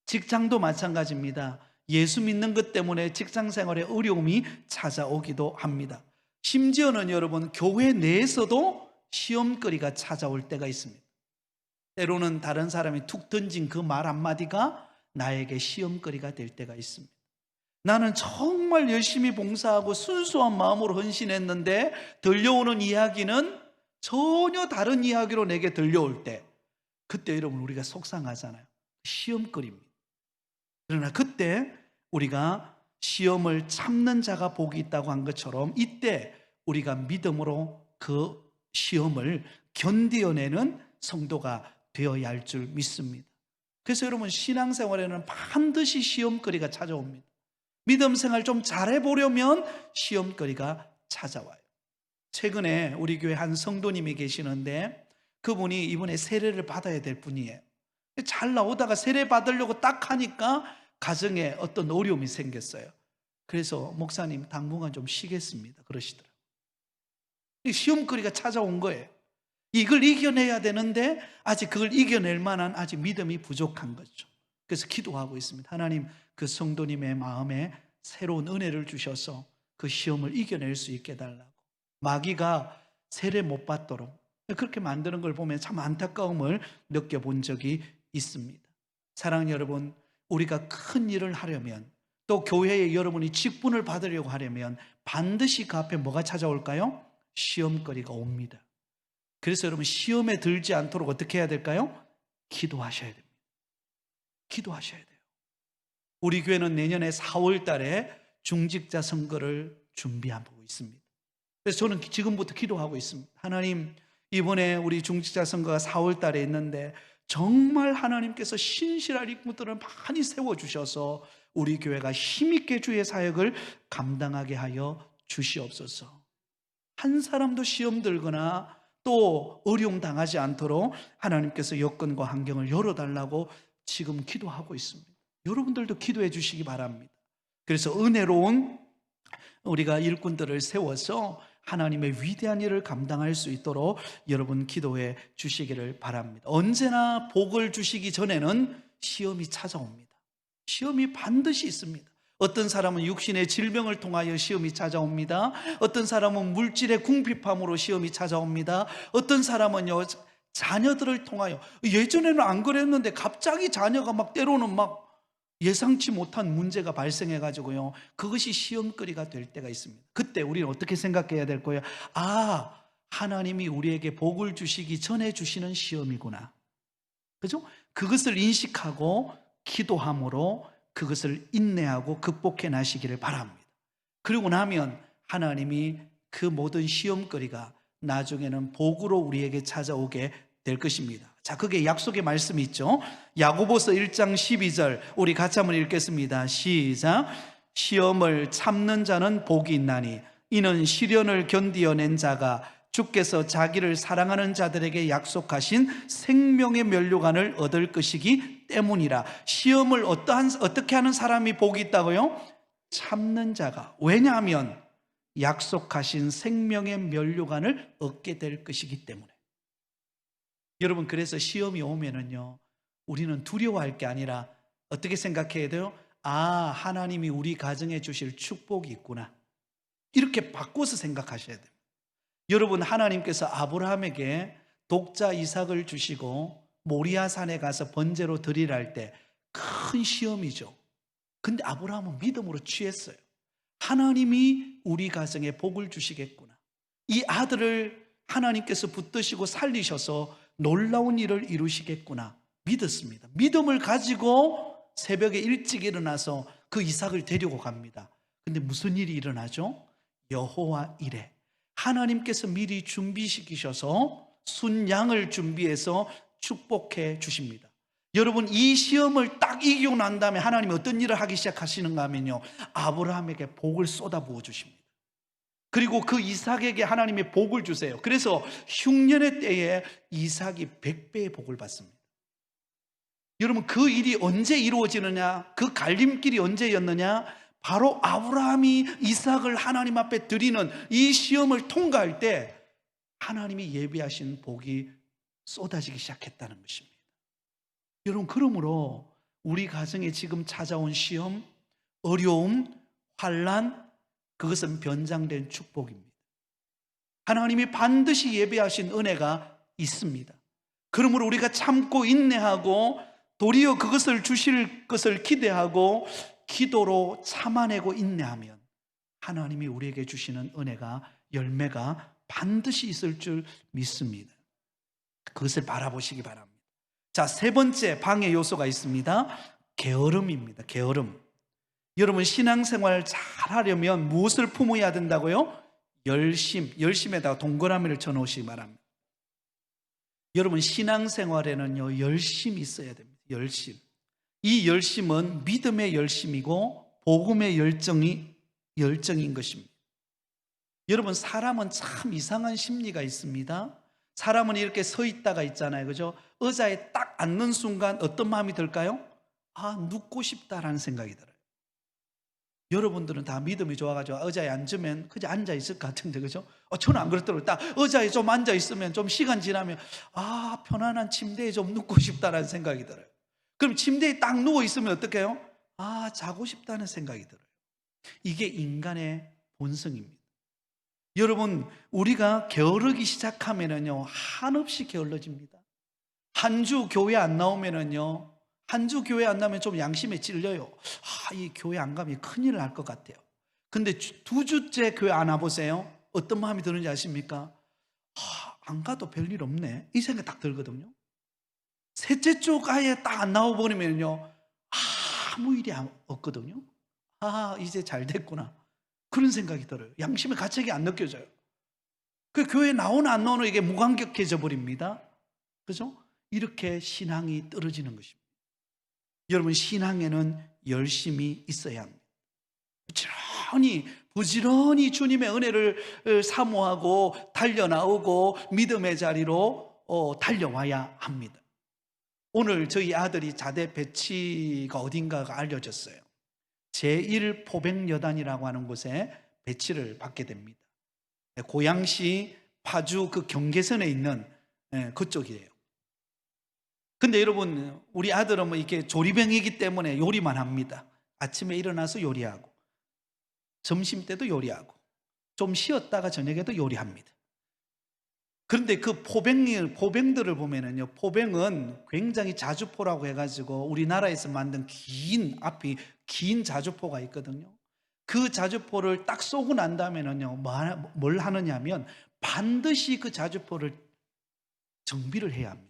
직장도 마찬가지입니다. 예수 믿는 것 때문에 직장 생활에 어려움이 찾아오기도 합니다. 심지어는 여러분, 교회 내에서도 시험거리가 찾아올 때가 있습니다. 때로는 다른 사람이 툭 던진 그 말 한마디가 나에게 시험거리가 될 때가 있습니다. 나는 정말 열심히 봉사하고 순수한 마음으로 헌신했는데 들려오는 이야기는 전혀 다른 이야기로 내게 들려올 때, 그때 여러분 우리가 속상하잖아요. 시험거리입니다. 그러나 그때 우리가 시험을 참는 자가 복이 있다고 한 것처럼 이때 우리가 믿음으로 그 시험을 견디어내는 성도가 되어야 할 줄 믿습니다. 그래서 여러분, 신앙생활에는 반드시 시험거리가 찾아옵니다. 믿음 생활 좀 잘해보려면 시험거리가 찾아와요. 최근에 우리 교회 한 성도님이 계시는데 그분이 이번에 세례를 받아야 될 분이에요. 잘 나오다가 세례 받으려고 딱 하니까 가정에 어떤 어려움이 생겼어요. 그래서 목사님 당분간 좀 쉬겠습니다 그러시더라고요. 시험거리가 찾아온 거예요. 이걸 이겨내야 되는데 아직 그걸 이겨낼 만한 아직 믿음이 부족한 거죠. 그래서 기도하고 있습니다. 하나님, 그 성도님의 마음에 새로운 은혜를 주셔서 그 시험을 이겨낼 수 있게 해달라고, 마귀가 세례 못 받도록 그렇게 만드는 걸 보면 참 안타까움을 느껴본 적이 있습니다. 사랑하는 여러분, 우리가 큰 일을 하려면, 또 교회에 여러분이 직분을 받으려고 하려면 반드시 그 앞에 뭐가 찾아올까요? 시험거리가 옵니다. 그래서 여러분, 시험에 들지 않도록 어떻게 해야 될까요? 기도하셔야 됩니다. 기도하셔야 돼요. 우리 교회는 내년에 4월 달에 중직자 선거를 준비하고 있습니다. 그래서 저는 지금부터 기도하고 있습니다. 하나님, 이번에 우리 중직자 선거가 4월 달에 있는데 정말 하나님께서 신실한 인물들을 많이 세워주셔서 우리 교회가 힘있게 주의 사역을 감당하게 하여 주시옵소서. 한 사람도 시험 들거나 또 어려움 당하지 않도록 하나님께서 여건과 환경을 열어달라고 지금 기도하고 있습니다. 여러분들도 기도해 주시기 바랍니다. 그래서 은혜로운 우리가 일꾼들을 세워서 하나님의 위대한 일을 감당할 수 있도록 여러분 기도해 주시기를 바랍니다. 언제나 복을 주시기 전에는 시험이 찾아옵니다. 시험이 반드시 있습니다. 어떤 사람은 육신의 질병을 통하여 시험이 찾아옵니다. 어떤 사람은 물질의 궁핍함으로 시험이 찾아옵니다. 어떤 사람은요, 자녀들을 통하여, 예전에는 안 그랬는데 갑자기 자녀가 막 때로는 막 예상치 못한 문제가 발생해가지고요, 그것이 시험거리가 될 때가 있습니다. 그때 우리는 어떻게 생각해야 될 거예요? 아, 하나님이 우리에게 복을 주시기 전에 주시는 시험이구나. 그죠? 그것을 인식하고 기도함으로 그것을 인내하고 극복해 나시기를 바랍니다. 그리고 나면 하나님이 그 모든 시험거리가 나중에는 복으로 우리에게 찾아오게 될 것입니다. 자, 그게 약속의 말씀이 있죠. 야고보서 1장 12절 우리 같이 한번 읽겠습니다. 시작. 시험을 참는 자는 복이 있나니 이는 시련을 견디어낸 자가 주께서 자기를 사랑하는 자들에게 약속하신 생명의 면류관을 얻을 것이기 때문이라. 시험을 어떻게 하는 사람이 복이 있다고요? 참는 자가. 왜냐하면 약속하신 생명의 면류관을 얻게 될 것이기 때문에. 여러분, 그래서 시험이 오면은요, 우리는 두려워할 게 아니라 어떻게 생각해야 돼요? 아, 하나님이 우리 가정에 주실 축복이 있구나, 이렇게 바꿔서 생각하셔야 돼요. 여러분, 하나님께서 아브라함에게 독자 이삭을 주시고 모리아 산에 가서 번제로 드리라 할 때 큰 시험이죠. 근데 아브라함은 믿음으로 취했어요. 하나님이 우리 가정에 복을 주시겠구나, 이 아들을 하나님께서 붙드시고 살리셔서 놀라운 일을 이루시겠구나 믿었습니다. 믿음을 가지고 새벽에 일찍 일어나서 그 이삭을 데리고 갑니다. 근데 무슨 일이 일어나죠? 여호와 이레, 하나님께서 미리 준비시키셔서 순양을 준비해서 축복해 주십니다. 여러분, 이 시험을 딱 이기고 난 다음에 하나님이 어떤 일을 하기 시작하시는가 하면요, 아브라함에게 복을 쏟아부어 주십니다. 그리고 그 이삭에게 하나님의 복을 주세요. 그래서 흉년의 때에 이삭이 100배의 복을 받습니다. 여러분, 그 일이 언제 이루어지느냐, 그 갈림길이 언제였느냐, 바로 아브라함이 이삭을 하나님 앞에 드리는 이 시험을 통과할 때 하나님이 예비하신 복이 쏟아지기 시작했다는 것입니다. 여러분, 그러므로 우리 가정에 지금 찾아온 시험, 어려움, 환난, 그것은 변장된 축복입니다. 하나님이 반드시 예비하신 은혜가 있습니다. 그러므로 우리가 참고 인내하고 도리어 그것을 주실 것을 기대하고 기도로 참아내고 인내하면 하나님이 우리에게 주시는 은혜가, 열매가 반드시 있을 줄 믿습니다. 그것을 바라보시기 바랍니다. 자, 세 번째 방해 요소가 있습니다. 게으름입니다. 게으름. 여러분, 신앙생활을 잘 하려면 무엇을 품어야 된다고요? 열심에다가 동그라미를 쳐놓으시기 바랍니다. 여러분, 신앙생활에는요, 열심이 있어야 됩니다. 열심. 이 열심은 믿음의 열심이고 복음의 열정인 것입니다. 여러분, 사람은 참 이상한 심리가 있습니다. 사람은 이렇게 서 있다가 있잖아요, 그죠? 의자에 딱 앉는 순간 어떤 마음이 들까요? 아, 눕고 싶다라는 생각이 들어요. 여러분들은 다 믿음이 좋아가지고 의자에 앉으면 그냥 앉아 있을 것 같은데, 그죠? 저는 안 그렇더라고요. 딱 의자에 좀 앉아 있으면 좀 시간 지나면 편안한 침대에 좀 눕고 싶다라는 생각이 들어요. 그럼 침대에 딱 누워 있으면 어떻게 해요? 자고 싶다는 생각이 들어요. 이게 인간의 본성입니다. 여러분, 우리가 게으르기 시작하면은요, 한없이 게을러집니다. 한 주 교회 안 나오면은요, 한 주 교회 안 나면 좀 양심에 찔려요. 이 교회 안 가면 큰일 날 것 같아요. 근데 2주째 교회 안 와보세요. 어떤 마음이 드는지 아십니까? 안 가도 별일 없네, 이 생각 딱 들거든요. 셋째 주 아예 딱 안 나와버리면요, 아무 일이 없거든요. 이제 잘 됐구나, 그런 생각이 들어요. 양심의 가책이 안 느껴져요. 그 교회 나오나 안 나오나 이게 무감격해져 버립니다. 그죠? 이렇게 신앙이 떨어지는 것입니다. 여러분, 신앙에는 열심이 있어야 합니다. 부지런히 주님의 은혜를 사모하고 달려나오고 믿음의 자리로 달려와야 합니다. 오늘 저희 아들이 자대 배치가 어딘가가 알려졌어요. 제1포백여단이라고 하는 곳에 배치를 받게 됩니다. 고양시 파주 그 경계선에 있는 그쪽이에요. 근데 여러분, 우리 아들은 이렇게 조리병이기 때문에 요리만 합니다. 아침에 일어나서 요리하고, 점심 때도 요리하고, 좀 쉬었다가 저녁에도 요리합니다. 그런데 그 포병들을 보면은요, 포병은 굉장히 자주포라고 해가지고 우리나라에서 만든 앞이 긴 자주포가 있거든요. 그 자주포를 딱 쏘고 난 다음에는요, 뭘 하느냐면 반드시 그 자주포를 정비를 해야 합니다.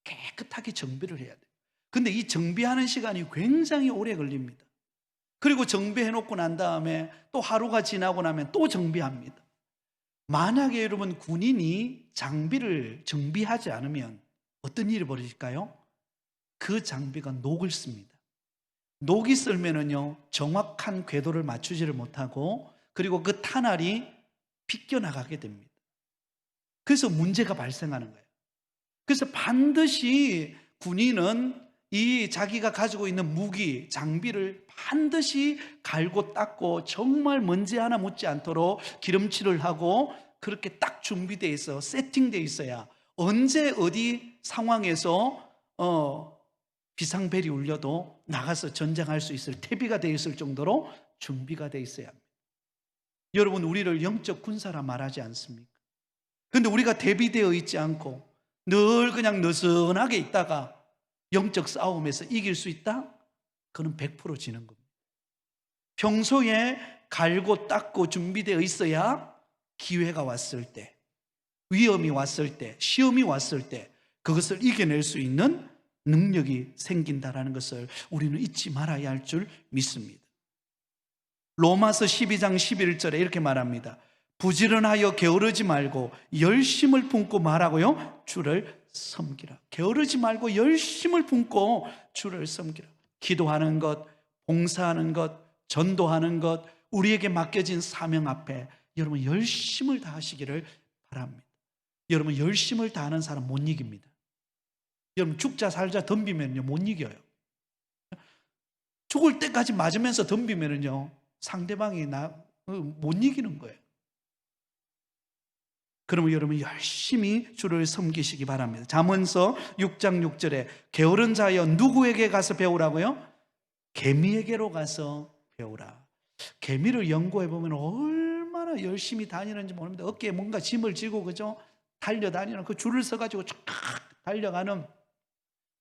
깨끗하게 정비를 해야 돼요. 근데 이 정비하는 시간이 굉장히 오래 걸립니다. 그리고 정비해 놓고 난 다음에 또 하루가 지나고 나면 또 정비합니다. 만약에 여러분, 군인이 장비를 정비하지 않으면 어떤 일이 벌어질까요? 그 장비가 녹을 씁니다. 녹이 쓸면은요, 정확한 궤도를 맞추지를 못하고, 그리고 그 탄알이 빗겨나가게 됩니다. 그래서 문제가 발생하는 거예요. 그래서 반드시 군인은 이 자기가 가지고 있는 무기, 장비를 반드시 갈고 닦고 정말 먼지 하나 묻지 않도록 기름칠을 하고, 그렇게 딱 준비되어 있어, 세팅되어 있어야 언제 어디 상황에서 비상벨이 울려도 나가서 전쟁할 수 있을 태비가 되어 있을 정도로 준비가 되어 있어야 합니다. 여러분, 우리를 영적 군사라 말하지 않습니까? 그런데 우리가 대비되어 있지 않고 늘 그냥 느슨하게 있다가 영적 싸움에서 이길 수 있다? 그건 100% 지는 겁니다. 평소에 갈고 닦고 준비되어 있어야 기회가 왔을 때, 위험이 왔을 때, 시험이 왔을 때 그것을 이겨낼 수 있는 능력이 생긴다는 것을 우리는 잊지 말아야 할 줄 믿습니다. 로마서 12장 11절에 이렇게 말합니다. 부지런하여 게으르지 말고 열심을 품고 말하고요, 주를 섬기라. 게으르지 말고 열심을 품고 주를 섬기라. 기도하는 것, 봉사하는 것, 전도하는 것, 우리에게 맡겨진 사명 앞에 여러분 열심을 다하시기를 바랍니다. 여러분, 열심을 다하는 사람 못 이깁니다. 여러분, 죽자 살자 덤비면요, 못 이겨요. 죽을 때까지 맞으면서 덤비면요, 상대방이 못 이기는 거예요. 그러면 여러분 열심히 주를 섬기시기 바랍니다. 잠언서 6장 6절에 게으른 자여 누구에게 가서 배우라고요? 개미에게로 가서 배우라. 개미를 연구해 보면 얼마나 열심히 다니는지 모릅니다. 어깨에 뭔가 짐을 지고, 그죠? 달려다니는 그 줄을 서가지고 쫙 달려가는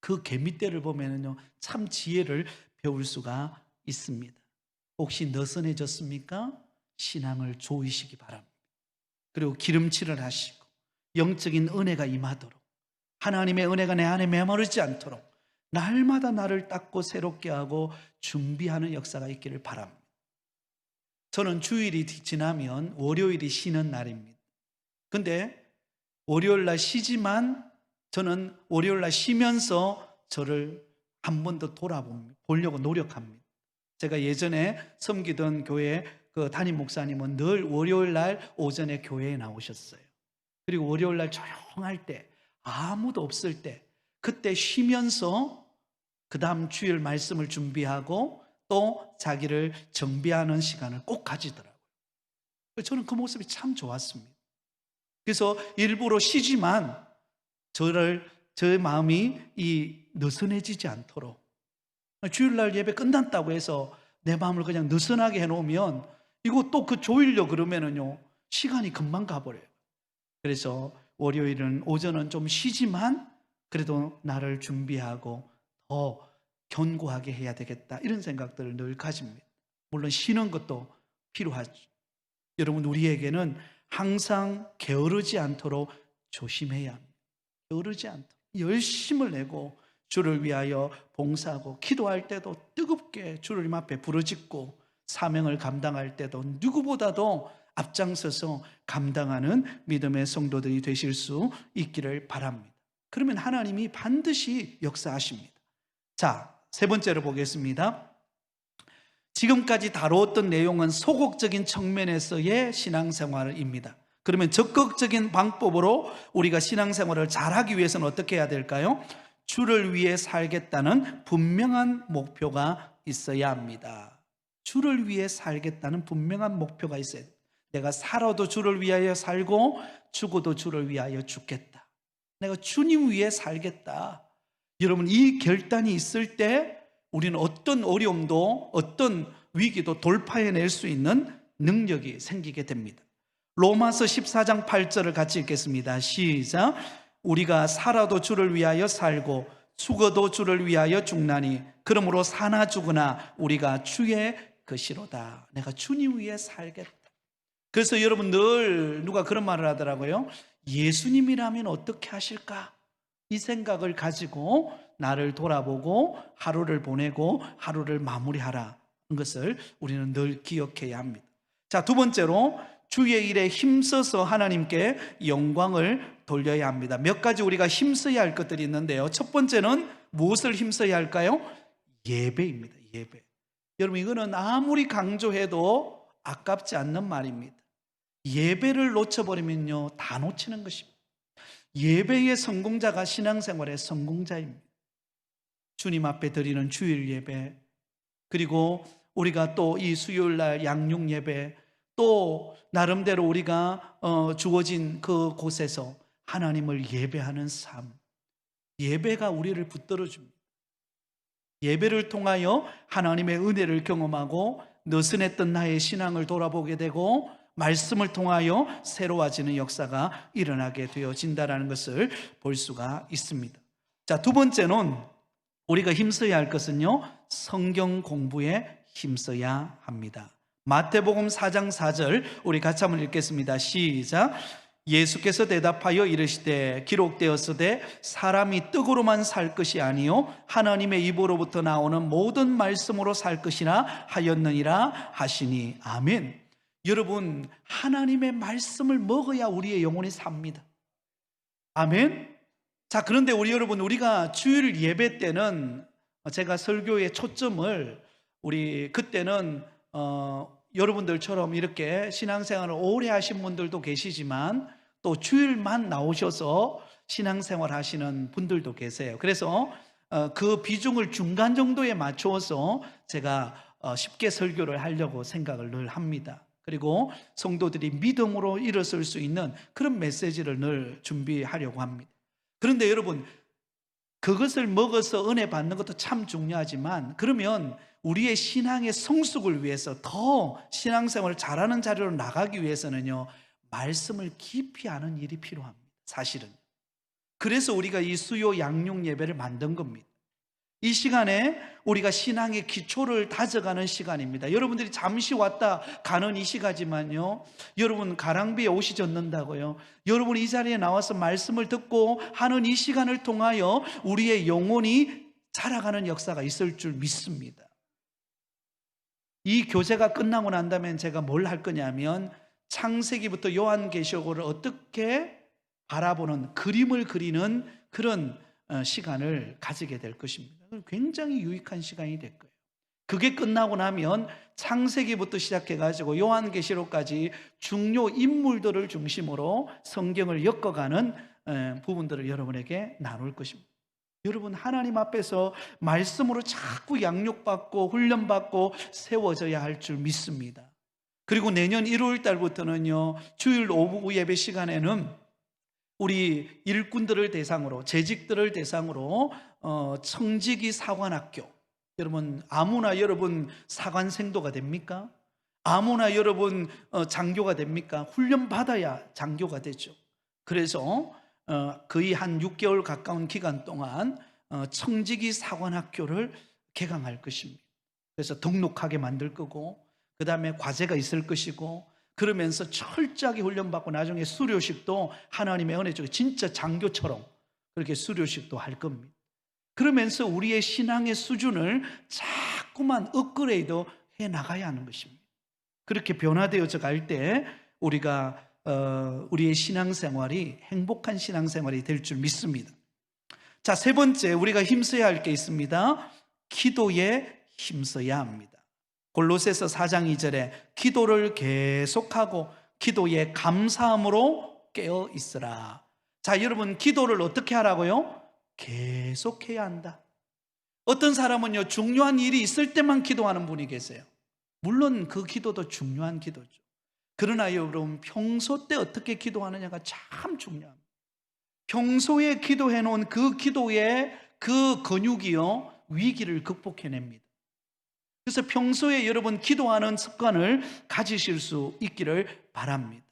그 개미떼를 보면은요, 참 지혜를 배울 수가 있습니다. 혹시 느슨해졌습니까? 신앙을 조이시기 바랍니다. 그리고 기름칠을 하시고 영적인 은혜가 임하도록, 하나님의 은혜가 내 안에 메마르지 않도록 날마다 나를 닦고 새롭게 하고 준비하는 역사가 있기를 바랍니다. 저는 주일이 지나면 월요일이 쉬는 날입니다. 근데 월요일날 쉬지만 저는 월요일날 쉬면서 저를 한 번 더 돌아보려고 노력합니다. 제가 예전에 섬기던 교회 그 담임 목사님은 늘 월요일날 오전에 교회에 나오셨어요. 그리고 월요일날 조용할 때, 아무도 없을 때, 그때 쉬면서 그 다음 주일 말씀을 준비하고 또 자기를 정비하는 시간을 꼭 가지더라고요. 저는 그 모습이 참 좋았습니다. 그래서 일부러 쉬지만 저의 마음이 느슨해지지 않도록, 주일날 예배 끝났다고 해서 내 마음을 그냥 느슨하게 해놓으면 이거 또 그 조이려 그러면은요 시간이 금방 가버려요. 그래서 월요일은 오전은 좀 쉬지만 그래도 나를 준비하고 더 견고하게 해야 되겠다, 이런 생각들을 늘 가집니다. 물론 쉬는 것도 필요하죠. 여러분, 우리에게는 항상 게으르지 않도록 조심해야 합니다. 게으르지 않도록 열심을 내고 주를 위하여 봉사하고, 기도할 때도 뜨겁게 주님 앞에 부르짖고, 사명을 감당할 때도 누구보다도 앞장서서 감당하는 믿음의 성도들이 되실 수 있기를 바랍니다. 그러면 하나님이 반드시 역사하십니다. 자, 세 번째로 보겠습니다. 지금까지 다루었던 내용은 소극적인 측면에서의 신앙생활입니다. 그러면 적극적인 방법으로 우리가 신앙생활을 잘하기 위해서는 어떻게 해야 될까요? 주를 위해 살겠다는 분명한 목표가 있어야 합니다. 주를 위해 살겠다는 분명한 목표가 있어야 돼요. 내가 살아도 주를 위하여 살고 죽어도 주를 위하여 죽겠다. 내가 주님 위해 살겠다. 여러분, 이 결단이 있을 때 우리는 어떤 어려움도 어떤 위기도 돌파해낼 수 있는 능력이 생기게 됩니다. 로마서 14장 8절을 같이 읽겠습니다. 시작. 우리가 살아도 주를 위하여 살고 죽어도 주를 위하여 죽나니 그러므로 사나 죽으나 우리가 주의 것이로다. 내가 주님 위해 살겠다. 그래서 여러분, 늘 누가 그런 말을 하더라고요. 예수님이라면 어떻게 하실까? 이 생각을 가지고 나를 돌아보고 하루를 보내고 하루를 마무리하라는 것을 우리는 늘 기억해야 합니다. 자, 두 번째로 주의 일에 힘써서 하나님께 영광을 돌려야 합니다. 몇 가지 우리가 힘써야 할 것들이 있는데요, 첫 번째는 무엇을 힘써야 할까요? 예배입니다. 예배. 여러분, 이거는 아무리 강조해도 아깝지 않는 말입니다. 예배를 놓쳐버리면요 다 놓치는 것입니다. 예배의 성공자가 신앙생활의 성공자입니다. 주님 앞에 드리는 주일 예배, 그리고 우리가 또 이 수요일날 양육 예배, 또 나름대로 우리가 주어진 그 곳에서 하나님을 예배하는 삶, 예배가 우리를 붙들어줍니다. 예배를 통하여 하나님의 은혜를 경험하고 느슨했던 나의 신앙을 돌아보게 되고 말씀을 통하여 새로워지는 역사가 일어나게 되어진다는 것을 볼 수가 있습니다. 자, 두 번째는 우리가 힘써야 할 것은요, 성경 공부에 힘써야 합니다. 마태복음 4장 4절 우리 같이 한번 읽겠습니다. 시작. 예수께서 대답하여 이르시되 기록되었으되 사람이 떡으로만 살 것이 아니요 하나님의 입으로부터 나오는 모든 말씀으로 살 것이라 하였느니라 하시니. 아멘. 여러분, 하나님의 말씀을 먹어야 우리의 영혼이 삽니다. 아멘. 자, 그런데 우리가 주일 예배 때는 제가 설교의 초점을 그때는 여러분들처럼 이렇게 신앙생활을 오래 하신 분들도 계시지만 또 주일만 나오셔서 신앙생활 하시는 분들도 계세요. 그래서 그 비중을 중간 정도에 맞추어서 제가 쉽게 설교를 하려고 생각을 늘 합니다. 그리고 성도들이 믿음으로 일어설 수 있는 그런 메시지를 늘 준비하려고 합니다. 그런데 여러분, 그것을 먹어서 은혜 받는 것도 참 중요하지만, 그러면 우리의 신앙의 성숙을 위해서 더 신앙생활을 잘하는 자리로 나가기 위해서는요, 말씀을 깊이 아는 일이 필요합니다. 사실은. 그래서 우리가 이 수요 양육 예배를 만든 겁니다. 이 시간에 우리가 신앙의 기초를 다져가는 시간입니다. 여러분들이 잠시 왔다 가는 이 시간이지만요, 여러분 가랑비에 옷이 젖는다고요, 여러분 이 자리에 나와서 말씀을 듣고 하는 이 시간을 통하여 우리의 영혼이 자라가는 역사가 있을 줄 믿습니다. 이 교제가 끝나고 난 다음에 제가 뭘 할 거냐면 창세기부터 요한계시록을 어떻게 바라보는, 그림을 그리는 그런 시간을 가지게 될 것입니다. 굉장히 유익한 시간이 될 거예요. 그게 끝나고 나면 창세기부터 시작해가지고 요한계시록까지 중요 인물들을 중심으로 성경을 엮어가는 부분들을 여러분에게 나눌 것입니다. 여러분, 하나님 앞에서 말씀으로 자꾸 양육받고 훈련받고 세워져야 할 줄 믿습니다. 그리고 내년 1월 달부터는요, 주일 오후 예배 시간에는 우리 일꾼들을 대상으로, 재직들을 대상으로 청지기 사관학교, 여러분 아무나 여러분 사관생도가 됩니까? 아무나 여러분 장교가 됩니까? 훈련받아야 장교가 되죠. 그래서 거의 한 6개월 가까운 기간 동안 청지기 사관학교를 개강할 것입니다. 그래서 등록하게 만들 거고, 그 다음에 과제가 있을 것이고, 그러면서 철저하게 훈련받고 나중에 수료식도 하나님의 은혜 쪽에 진짜 장교처럼 그렇게 수료식도 할 겁니다. 그러면서 우리의 신앙의 수준을 자꾸만 업그레이드 해 나가야 하는 것입니다. 그렇게 변화되어져 갈 때 우리가 우리의 신앙생활이 행복한 신앙생활이 될 줄 믿습니다. 자, 세 번째 우리가 힘써야 할 게 있습니다. 기도에 힘써야 합니다. 골로새서 4장 2절에 기도를 계속하고 기도에 감사함으로 깨어 있으라. 자, 여러분, 기도를 어떻게 하라고요? 계속해야 한다. 어떤 사람은요, 중요한 일이 있을 때만 기도하는 분이 계세요. 물론 그 기도도 중요한 기도죠. 그러나 여러분, 평소 때 어떻게 기도하느냐가 참 중요합니다. 평소에 기도해 놓은 그 기도의 그 근육이요, 위기를 극복해냅니다. 그래서 평소에 여러분 기도하는 습관을 가지실 수 있기를 바랍니다.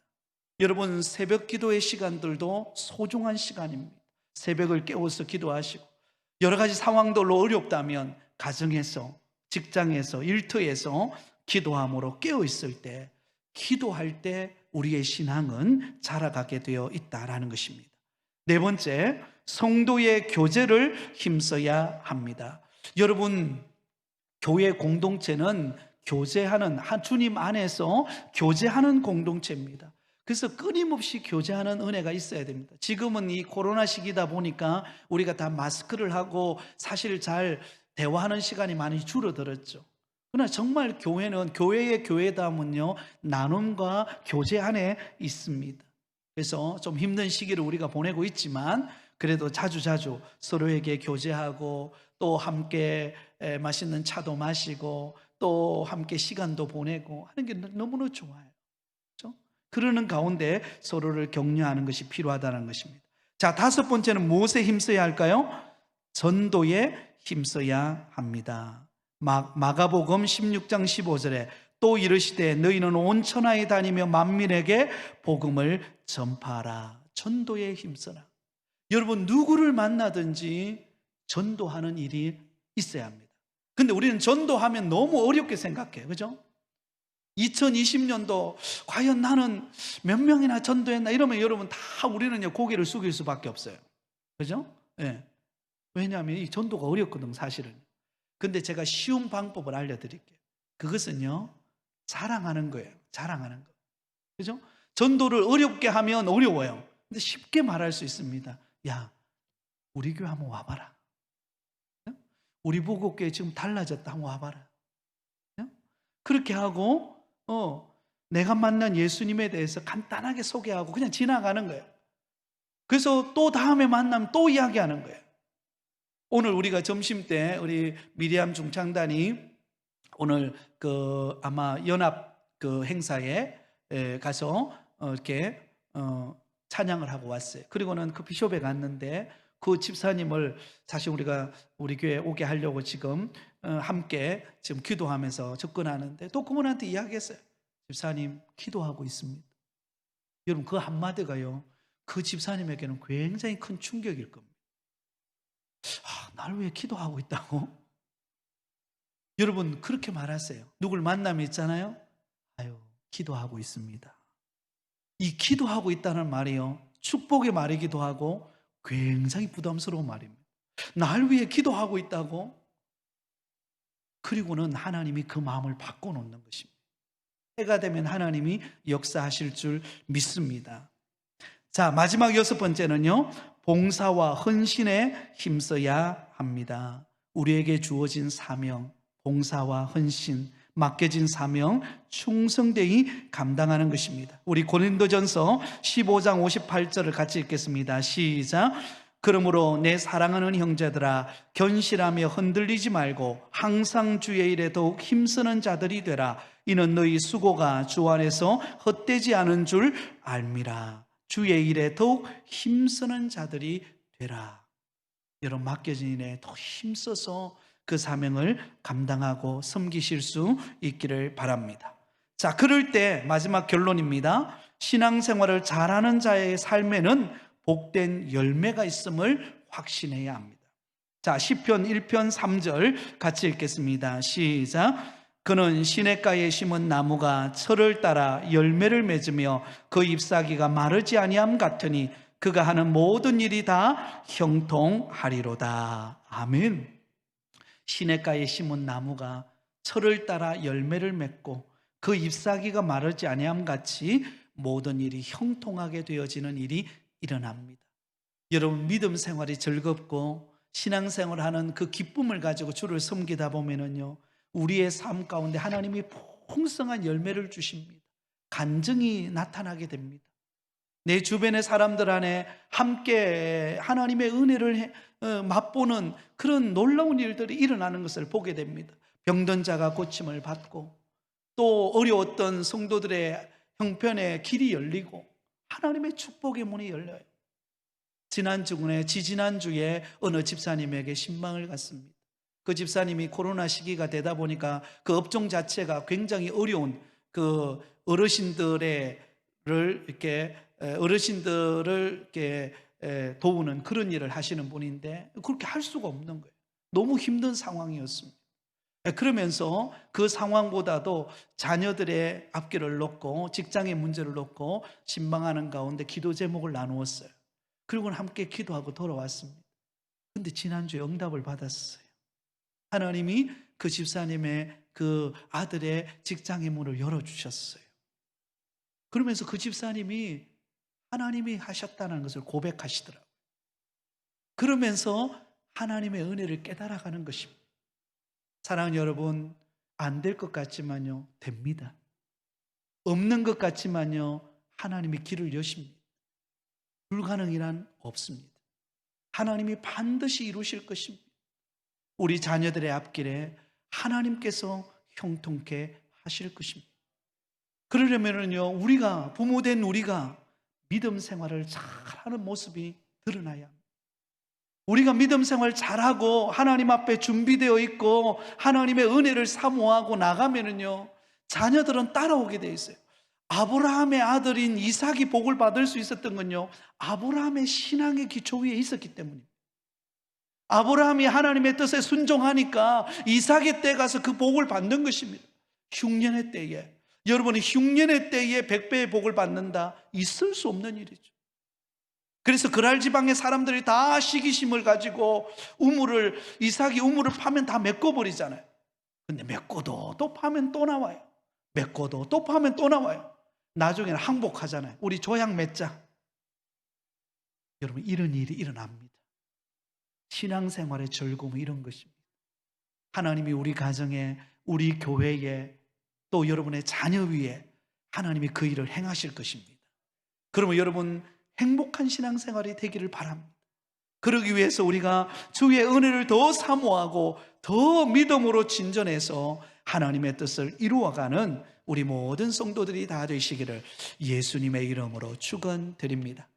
여러분, 새벽 기도의 시간들도 소중한 시간입니다. 새벽을 깨워서 기도하시고, 여러 가지 상황들로 어렵다면 가정에서, 직장에서, 일터에서 기도함으로 깨어 있을 때, 기도할 때 우리의 신앙은 자라가게 되어 있다라는 것입니다. 네 번째, 성도의 교제를 힘써야 합니다. 여러분, 교회 공동체는 교제하는, 주님 안에서 교제하는 공동체입니다. 그래서 끊임없이 교제하는 은혜가 있어야 됩니다. 지금은 이 코로나 시기다 보니까 우리가 다 마스크를 하고 사실 잘 대화하는 시간이 많이 줄어들었죠. 그러나 정말 교회는, 교회의 교회다면요, 나눔과 교제 안에 있습니다. 그래서 좀 힘든 시기를 우리가 보내고 있지만 그래도 자주자주 서로에게 교제하고, 또 함께 맛있는 차도 마시고, 또 함께 시간도 보내고 하는 게 너무나 좋아요. 그렇죠? 그러는 가운데 서로를 격려하는 것이 필요하다는 것입니다. 자, 다섯 번째는 무엇에 힘써야 할까요? 전도에 힘써야 합니다. 마가복음 16장 15절에 또 이르시되 너희는 온 천하에 다니며 만민에게 복음을 전파하라. 전도에 힘써라. 여러분, 누구를 만나든지 전도하는 일이 있어야 합니다. 근데 우리는 전도하면 너무 어렵게 생각해요. 그죠? 2020년도 과연 나는 몇 명이나 전도했나 이러면 여러분 다 우리는요 고개를 숙일 수밖에 없어요. 그죠? 네. 왜냐하면 이 전도가 어렵거든 사실은. 근데 제가 쉬운 방법을 알려드릴게요. 그것은요, 자랑하는 거예요. 자랑하는 거. 그죠? 전도를 어렵게 하면 어려워요. 근데 쉽게 말할 수 있습니다. 야, 우리 교회 한번 와봐라. 우리 부곡교회 지금 달라졌다. 한번 와봐라. 그렇게 하고 내가 만난 예수님에 대해서 간단하게 소개하고 그냥 지나가는 거예요. 그래서 또 다음에 만나면 또 이야기하는 거예요. 오늘 우리가 점심 때 우리 미리암 중창단이 오늘 아마 연합 행사에 가서 이렇게 찬양을 하고 왔어요. 그리고는 그 비숍에 갔는데 그 집사님을 사실 우리가 우리 교회에 오게 하려고 지금 함께 지금 기도하면서 접근하는데 또 그분한테 이야기했어요. 집사님, 기도하고 있습니다. 여러분, 그 한마디가요, 그 집사님에게는 굉장히 큰 충격일 겁니다. 나를 위해 기도하고 있다고? 여러분, 그렇게 말하세요. 누굴 만나면 있잖아요. 아유, 기도하고 있습니다. 이 기도하고 있다는 말이요, 축복의 말이기도 하고 굉장히 부담스러운 말입니다. 날 위해 기도하고 있다고? 그리고는 하나님이 그 마음을 바꿔놓는 것입니다. 때가 되면 하나님이 역사하실 줄 믿습니다. 자, 마지막 여섯 번째는요, 봉사와 헌신에 힘써야 합니다. 우리에게 주어진 사명, 봉사와 헌신, 맡겨진 사명, 충성되이 감당하는 것입니다. 우리 고린도전서 15장 58절을 같이 읽겠습니다. 시작. 그러므로 내 사랑하는 형제들아, 견실하며 흔들리지 말고 항상 주의 일에 더욱 힘쓰는 자들이 되라. 이는 너희 수고가 주 안에서 헛되지 않은 줄 알미라. 주의 일에 더욱 힘쓰는 자들이 되라. 여러분, 맡겨진 일에 더 힘써서 그 사명을 감당하고 섬기실 수 있기를 바랍니다. 자, 그럴 때 마지막 결론입니다. 신앙생활을 잘하는 자의 삶에는 복된 열매가 있음을 확신해야 합니다. 자, 시편 1편 3절 같이 읽겠습니다. 시작. 그는 시냇가에 심은 나무가 철을 따라 열매를 맺으며 그 잎사귀가 마르지 아니함 같으니 그가 하는 모든 일이 다 형통하리로다. 아멘. 시냇가에 심은 나무가 철을 따라 열매를 맺고 그 잎사귀가 마르지 아니함 같이 모든 일이 형통하게 되어지는 일이 일어납니다. 여러분, 믿음 생활이 즐겁고 신앙생활하는 그 기쁨을 가지고 주를 섬기다 보면은요, 우리의 삶 가운데 하나님이 풍성한 열매를 주십니다. 간증이 나타나게 됩니다. 내 주변의 사람들 안에 함께 하나님의 은혜를 맛보는 그런 놀라운 일들이 일어나는 것을 보게 됩니다. 병든 자가 고침을 받고, 또 어려웠던 성도들의 형편의 길이 열리고 하나님의 축복의 문이 열려요. 지지난주에 어느 집사님에게 신방을 갔습니다. 그 집사님이 코로나 시기가 되다 보니까 그 업종 자체가 굉장히 어려운 그 어르신들을 이렇게 도우는 그런 일을 하시는 분인데 그렇게 할 수가 없는 거예요. 너무 힘든 상황이었습니다. 그러면서 그 상황보다도 자녀들의 앞길을 놓고 직장의 문제를 놓고 신방하는 가운데 기도 제목을 나누었어요. 그리고는 함께 기도하고 돌아왔습니다. 근데 지난주에 응답을 받았어요. 하나님이 그 집사님의 그 아들의 직장의 문을 열어주셨어요. 그러면서 그 집사님이 하나님이 하셨다는 것을 고백하시더라고요. 그러면서 하나님의 은혜를 깨달아가는 것입니다. 사랑하는 여러분, 안 될 것 같지만요, 됩니다. 없는 것 같지만요, 하나님이 길을 여십니다. 불가능이란 없습니다. 하나님이 반드시 이루실 것입니다. 우리 자녀들의 앞길에 하나님께서 형통케 하실 것입니다. 그러려면요, 우리가 부모된 우리가 믿음 생활을 잘하는 모습이 드러나야 합니다. 우리가 믿음 생활 잘하고 하나님 앞에 준비되어 있고 하나님의 은혜를 사모하고 나가면은요, 자녀들은 따라오게 돼 있어요. 아브라함의 아들인 이삭이 복을 받을 수 있었던 건요, 아브라함의 신앙의 기초 위에 있었기 때문입니다. 아브라함이 하나님의 뜻에 순종하니까 이삭의 때 가서 그 복을 받는 것입니다. 흉년의 때에, 여러분이 흉년의 때에 100배의 복을 받는다, 있을 수 없는 일이죠. 그래서 그랄 지방의 사람들이 다 시기심을 가지고 이삭이 우물을 파면 다 메꿔버리잖아요. 근데 메꿔도 또 파면 또 나와요. 메꿔도 또 파면 또 나와요. 나중에는 항복하잖아요. 우리 조약 맺자. 여러분, 이런 일이 일어납니다. 신앙생활의 즐거움은 이런 것입니다. 하나님이 우리 가정에, 우리 교회에, 또 여러분의 자녀 위에 하나님이 그 일을 행하실 것입니다. 그러면 여러분, 행복한 신앙생활이 되기를 바랍니다. 그러기 위해서 우리가 주의 은혜를 더 사모하고 더 믿음으로 진전해서 하나님의 뜻을 이루어가는 우리 모든 성도들이 다 되시기를 예수님의 이름으로 축원드립니다.